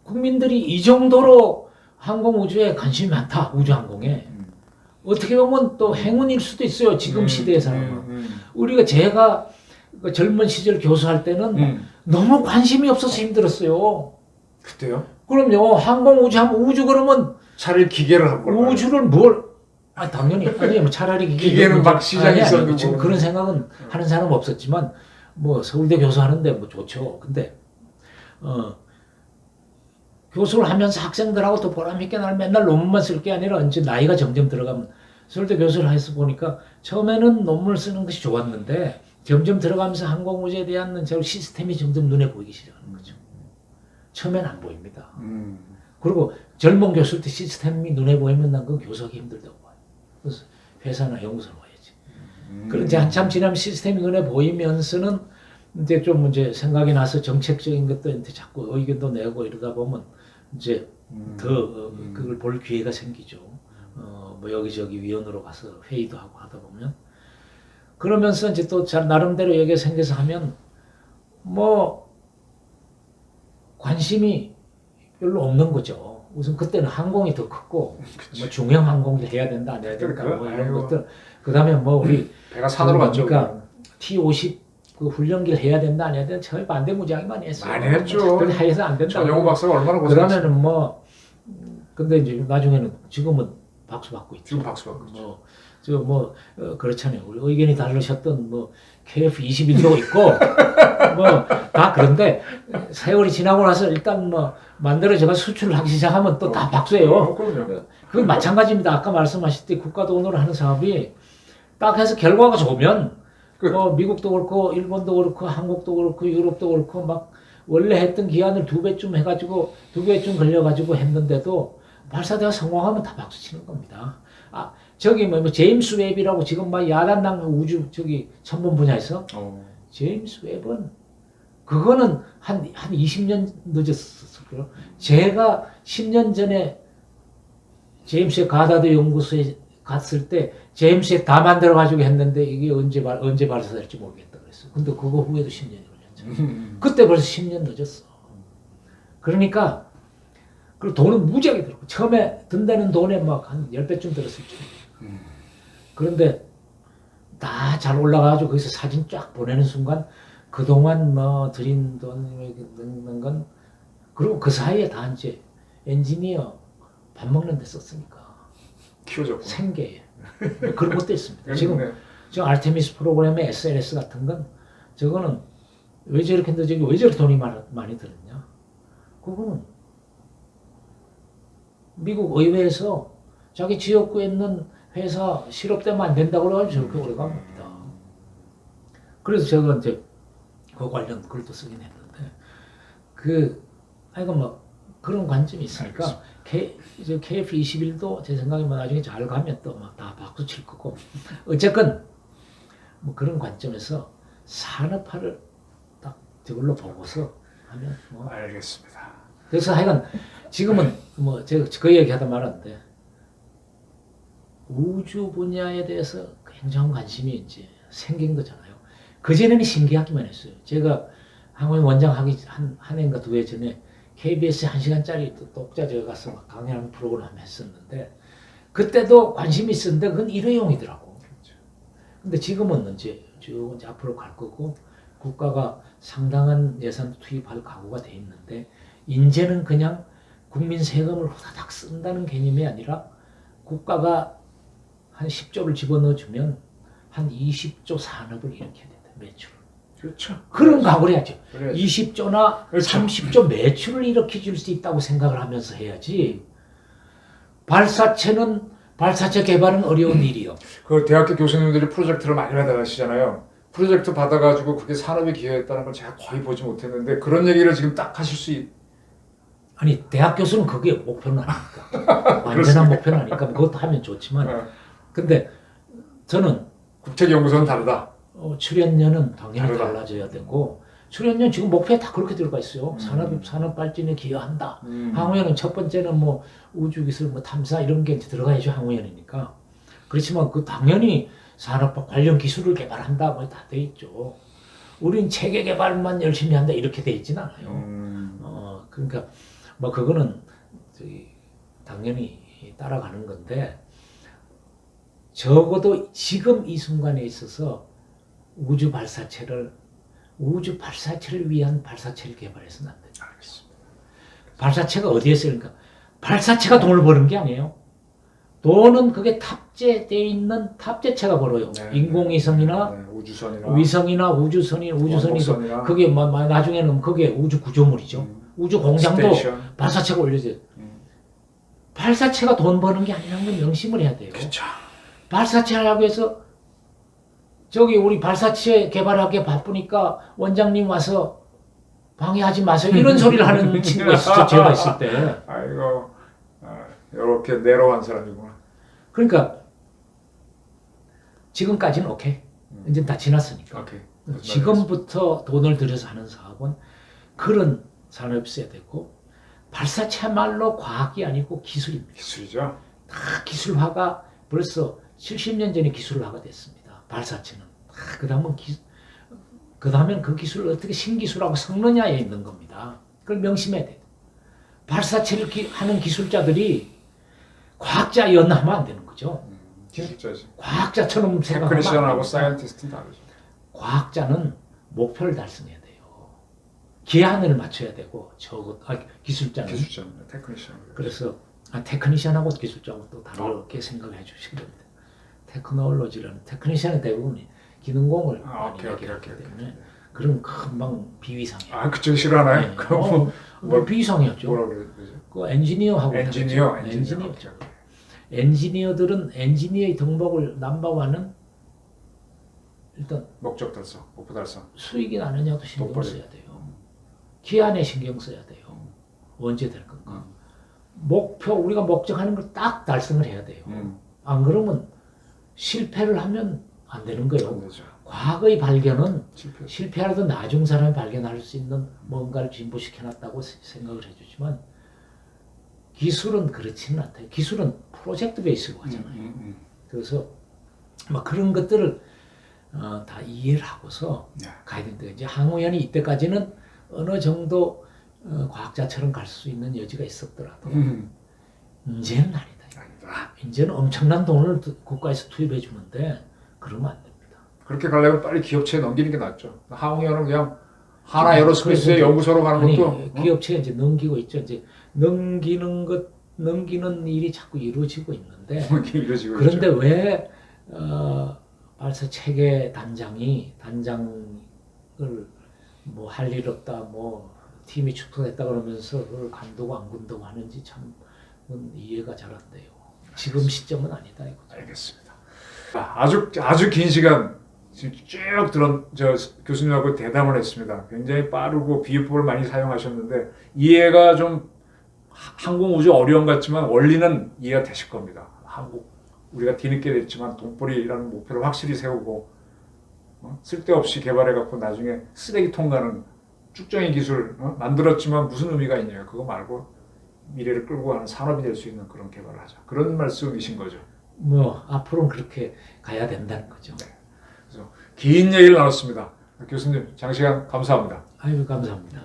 국민들이 이 정도로 항공우주에 관심이 많다. 우주항공에. 어떻게 보면 또 행운일 수도 있어요. 지금 시대에서는. 제가 그 젊은 시절 교수할 때는 너무 관심이 없어서 힘들었어요. 그때요? 그럼요. 항공우주 하면 우주 그러면 차라리 기계를 한 걸. 우주를 뭘 당연히 아니 뭐 차라리 기계는 막 시장에 있었는데 지금 뭐. 그런 생각은 하는 사람 없었지만 뭐 서울대 교수하는데 뭐 좋죠. 근데 교수를 하면서 학생들하고 또 보람 있게 날 맨날 논문만 쓸 게 아니라 이제 나이가 점점 들어가면 서울대 교수를 해서 보니까 처음에는 논문을 쓰는 것이 좋았는데 점점 들어가면서 항공우주에 대한 저 시스템이 점점 눈에 보이기 시작하는 거죠. 처음에는 안 보입니다. 그리고 젊은 교수일 때 시스템이 눈에 보이면 난 그 교수하기 힘들다고 봐요. 그래서 회사나 연구소로 와야지. 그런 이제 한참 지나면 시스템이 눈에 보이면서는 이제 좀 이제 생각이 나서 정책적인 것도 이제 자꾸 의견도 내고 이러다 보면 이제 더 그걸 볼 기회가 생기죠. 뭐 여기저기 위원으로 가서 회의도 하고 하다 보면 그러면서 이제 또 나름대로 여기에 생겨서 하면 뭐 관심이 별로 없는 거죠. 우선 그때는 항공이 더 컸고 뭐 중형 항공을 해야 된다 안 해야 된다 뭐 이런 것들 그다음에 뭐 우리 배가 산으로 갔죠. 그러니까 T-50 그 훈련기를 해야 된다 안 해야 된다 저희 반대 무지하게 많이 했어요. 많이 했죠. 그래 해서 안 된다. 전영호 박사가 얼마나 고생했어요. 그러면은 뭐 근데 이제 나중에는 지금은 박수 받고 있죠. 지금 박수 받고 있죠. 그렇잖아요. 우리 의견이 다르셨던 뭐 KF-21도 있고 뭐 다 그런데 세월이 지나고 나서 일단 뭐 만들어져가 수출을 하기 시작하면 또 다 박수예요. 그럼요. 그건 마찬가지입니다. 아까 말씀하실 때 국가 돈으로 하는 사업이 딱 해서 결과가 좋으면 뭐 미국도 그렇고 일본도 그렇고 한국도 그렇고 유럽도 그렇고 막 원래 했던 기한을 2배쯤 해가지고 2배쯤 걸려가지고 했는데도 발사대가 성공하면 다 박수 치는 겁니다. 아 저기 뭐 제임스 웹이라고 지금 막 야단당 우주 저기 천문 분야에서 제임스 웹은 그거는 한 20년 늦었었고요. 제가 10년 전에 제임스 웹 가다드 연구소에 갔을 때 제임스 웹 다 만들어 가지고 했는데 이게 언제 발사될지 모르겠다 그랬어요. 근데 그거 후에도 10년이 걸렸죠. 그때 벌써 10년 늦었어. 그러니까 그리고 돈은 무지하게 들고 처음에 든다는 돈에 막 한 10배쯤 들었을지. 그런데 다 잘 올라가가지고 거기서 사진 쫙 보내는 순간 그동안 뭐 들인 돈 넣는 건 그리고 그 사이에 다 이제 엔지니어 밥 먹는 데 썼으니까 키워졌고 생계 그런 것도 있습니다. 네. 지금 아르테미스 프로그램의 SLS 같은 건 저거는 왜 저렇게 했는데 저기 왜 저렇게 돈이 많이 들었냐? 그거는 미국 의회에서 자기 지역구에 있는 회사 실업되면 안 된다고 그래가지고 저렇게 오래 간 겁니다. 그래서 제가 이제 그 관련 글도 쓰긴 했는데 하여간 뭐 그런 관점이 있으니까 KF-21도 제 생각에 뭐 나중에 잘 가면 또 막 다 박수 칠 거고 어쨌건 뭐 그런 관점에서 산업화를 딱 저걸로 보고서 하면 뭐 알겠습니다. 그래서 하여간 지금은 뭐 제가 그 얘기하다 말았는데 우주 분야에 대해서 굉장한 관심이 이제 생긴 거잖아요. 그전에는 신기하기만 했어요. 제가 항공 원장 하기 한 해인가 2해 전에 KBS 1시간짜리 독자적에 가서 막 강연하는 프로그램 했었는데 그때도 관심이 있었는데 그건 일회용이더라고. 근데 지금은 이제 쭉 이제 앞으로 갈 거고 국가가 상당한 예산 투입할 각오가 돼 있는데 이제는 그냥 국민 세금을 후다닥 쓴다는 개념이 아니라 국가가 한 10조를 집어넣어주면 한 20조 산업을 일으켜야 된다. 매출을. 그렇죠. 그런 각오를 해야죠. 그래야죠. 20조나 그렇죠. 30조 매출을 일으켜 줄 수 있다고 생각을 하면서 해야지. 발사체 개발은 어려운 일이요. 그 대학교 교수님들이 프로젝트를 많이 받아가시잖아요. 프로젝트 받아가지고 그게 산업에 기여했다는 걸 제가 거의 보지 못했는데 그런 얘기를 지금 딱 하실 수 아니 대학 교수는 그게 목표는 아니니까. 완전한 목표는 아니니까 그것도 하면 좋지만 근데 저는 국책연구소는 다르다. 출연료는 당연히 다르다. 달라져야 되고 출연료 지금 목표에 다 그렇게 들어가 있어요. 산업 발전에 기여한다. 항우연은 첫 번째는 뭐 우주기술, 뭐 탐사 이런 게 이제 들어가야죠. 항우연이니까. 그렇지만 그 당연히 산업과 관련 기술을 개발한다. 뭐 다 돼 있죠. 우린 체계 개발만 열심히 한다. 이렇게 돼 있진 않아요. 그러니까 뭐 그거는 당연히 따라가는 건데 적어도 지금 이 순간에 있어서 우주 발사체를 위한 발사체를 개발해서는 안 된다. 알겠습니다. 발사체가 어디에 쓰니까 발사체가 돈을 버는 게 아니에요. 돈은 그게 탑재되어 있는 탑재체가 벌어요. 네, 인공위성이나 우주선이나 위성이나 우주선이 원목선이나. 그게 나중에는 그게 우주 구조물이죠. 우주 공장도 스테이션. 발사체가 올려져요. 발사체가 돈 버는 게 아니라는 걸 명심을 해야 돼요. 그렇죠. 발사체라고 해서 저기 우리 발사체 개발하기 바쁘니까 원장님 와서 방해하지 마세요. 이런 소리를 하는 친구가 있었죠. 제가 있을 때. 아이고 이렇게 내로한 사람이구나. 그러니까 지금까지는 오케이. 이제 다 지났으니까. 오케이. 지금부터 돈을 들여서 하는 사업은 그런 산업이 있어야 되고 발사체말로 과학이 아니고 기술입니다. 기술이죠. 다 기술화가 벌써 70년 전에 기술화가 됐습니다. 발사체는. 그 다음엔 그 기술을 어떻게 신기술하고 섞느냐에 있는 겁니다. 그걸 명심해야 돼요. 발사체를 하는 기술자들이 과학자 연하면 안 되는 거죠. 기술자지. 과학자처럼 생각하면 안 테크니션하고 됩니다. 사이언티스트는 다르죠. 과학자는 목표를 달성해야 돼요. 기한을 맞춰야 되고 기술자는 기술자입니다. 테크니션. 그래서 테크니션하고 기술자하고 또 다르게 생각해 주시면 됩니다. 테크놀로지라는 테크니션은 대부분 기능공을 많이 얘기하기 때문에 그럼 금방 비위상이에요. 아 그쪽 싫어하나요? 네. 그럼 뭐 비위상이었죠. 뭐라 그래야 되죠? 그 엔지니어하고 엔지니어. 엔지니어죠. 엔지니어들은 엔지니어의 덕목을 남발하는 일단 목적 달성, 목표 달성. 수익이 나느냐도 신경 똑바로. 써야 돼요. 기한에 신경 써야 돼요. 언제 될 건가. 목표 우리가 목적하는 걸 딱 달성을 해야 돼요. 안 그러면 실패를 하면 안 되는 거예요. 안 되죠. 과거의 발견은 실패. 실패하도 나중 사람이 발견할 수 있는 뭔가를 진보시켜놨다고 생각을 해주지만 기술은 그렇지는 않대요. 기술은 프로젝트 베이스로 하잖아요. 그래서 뭐 그런 것들을 다 이해를 하고서 네. 가야 된다. 이제 항우연이 이때까지는 어느 정도 과학자처럼 갈 수 있는 여지가 있었더라도 이제는 아니다. 아니다. 이제는 엄청난 돈을 국가에서 투입해 주는데 그러면 안 됩니다. 그렇게 가려면 빨리 기업체에 넘기는 게 낫죠. 항우연은 그냥 하나 에어로스페이스의 그래서 연구소로 가는 아니, 것도 기업체에 이제 넘기고 있죠. 이제 넘기는 일이 자꾸 이루어지고 있는데 이루어지고 그런데 있죠. 왜 발사 체계 단장을 뭐 할 일 없다, 뭐 팀이 축소됐다 그러면서 그걸 간다고 안 군다고 하는지 참 이해가 잘 안 돼요. 지금 시점은 아니다 이거죠. 알겠습니다. 아주 긴 시간 지금 쭉 교수님하고 대담을 했습니다. 굉장히 빠르고 비유법을 많이 사용하셨는데 이해가 좀 항공우주 어려운 것 같지만 원리는 이해가 되실 겁니다. 우리가 뒤늦게 됐지만 돈벌이라는 목표를 확실히 세우고 쓸데없이 개발해갖고 나중에 쓰레기통 가는 쭉정이 기술 만들었지만 무슨 의미가 있냐. 그거 말고 미래를 끌고 가는 산업이 될 수 있는 그런 개발을 하자. 그런 말씀이신 거죠. 뭐 앞으로는 그렇게 가야 된다는 거죠. 네. 그래서 긴 얘기를 나눴습니다. 교수님 장시간 감사합니다. 아유 감사합니다.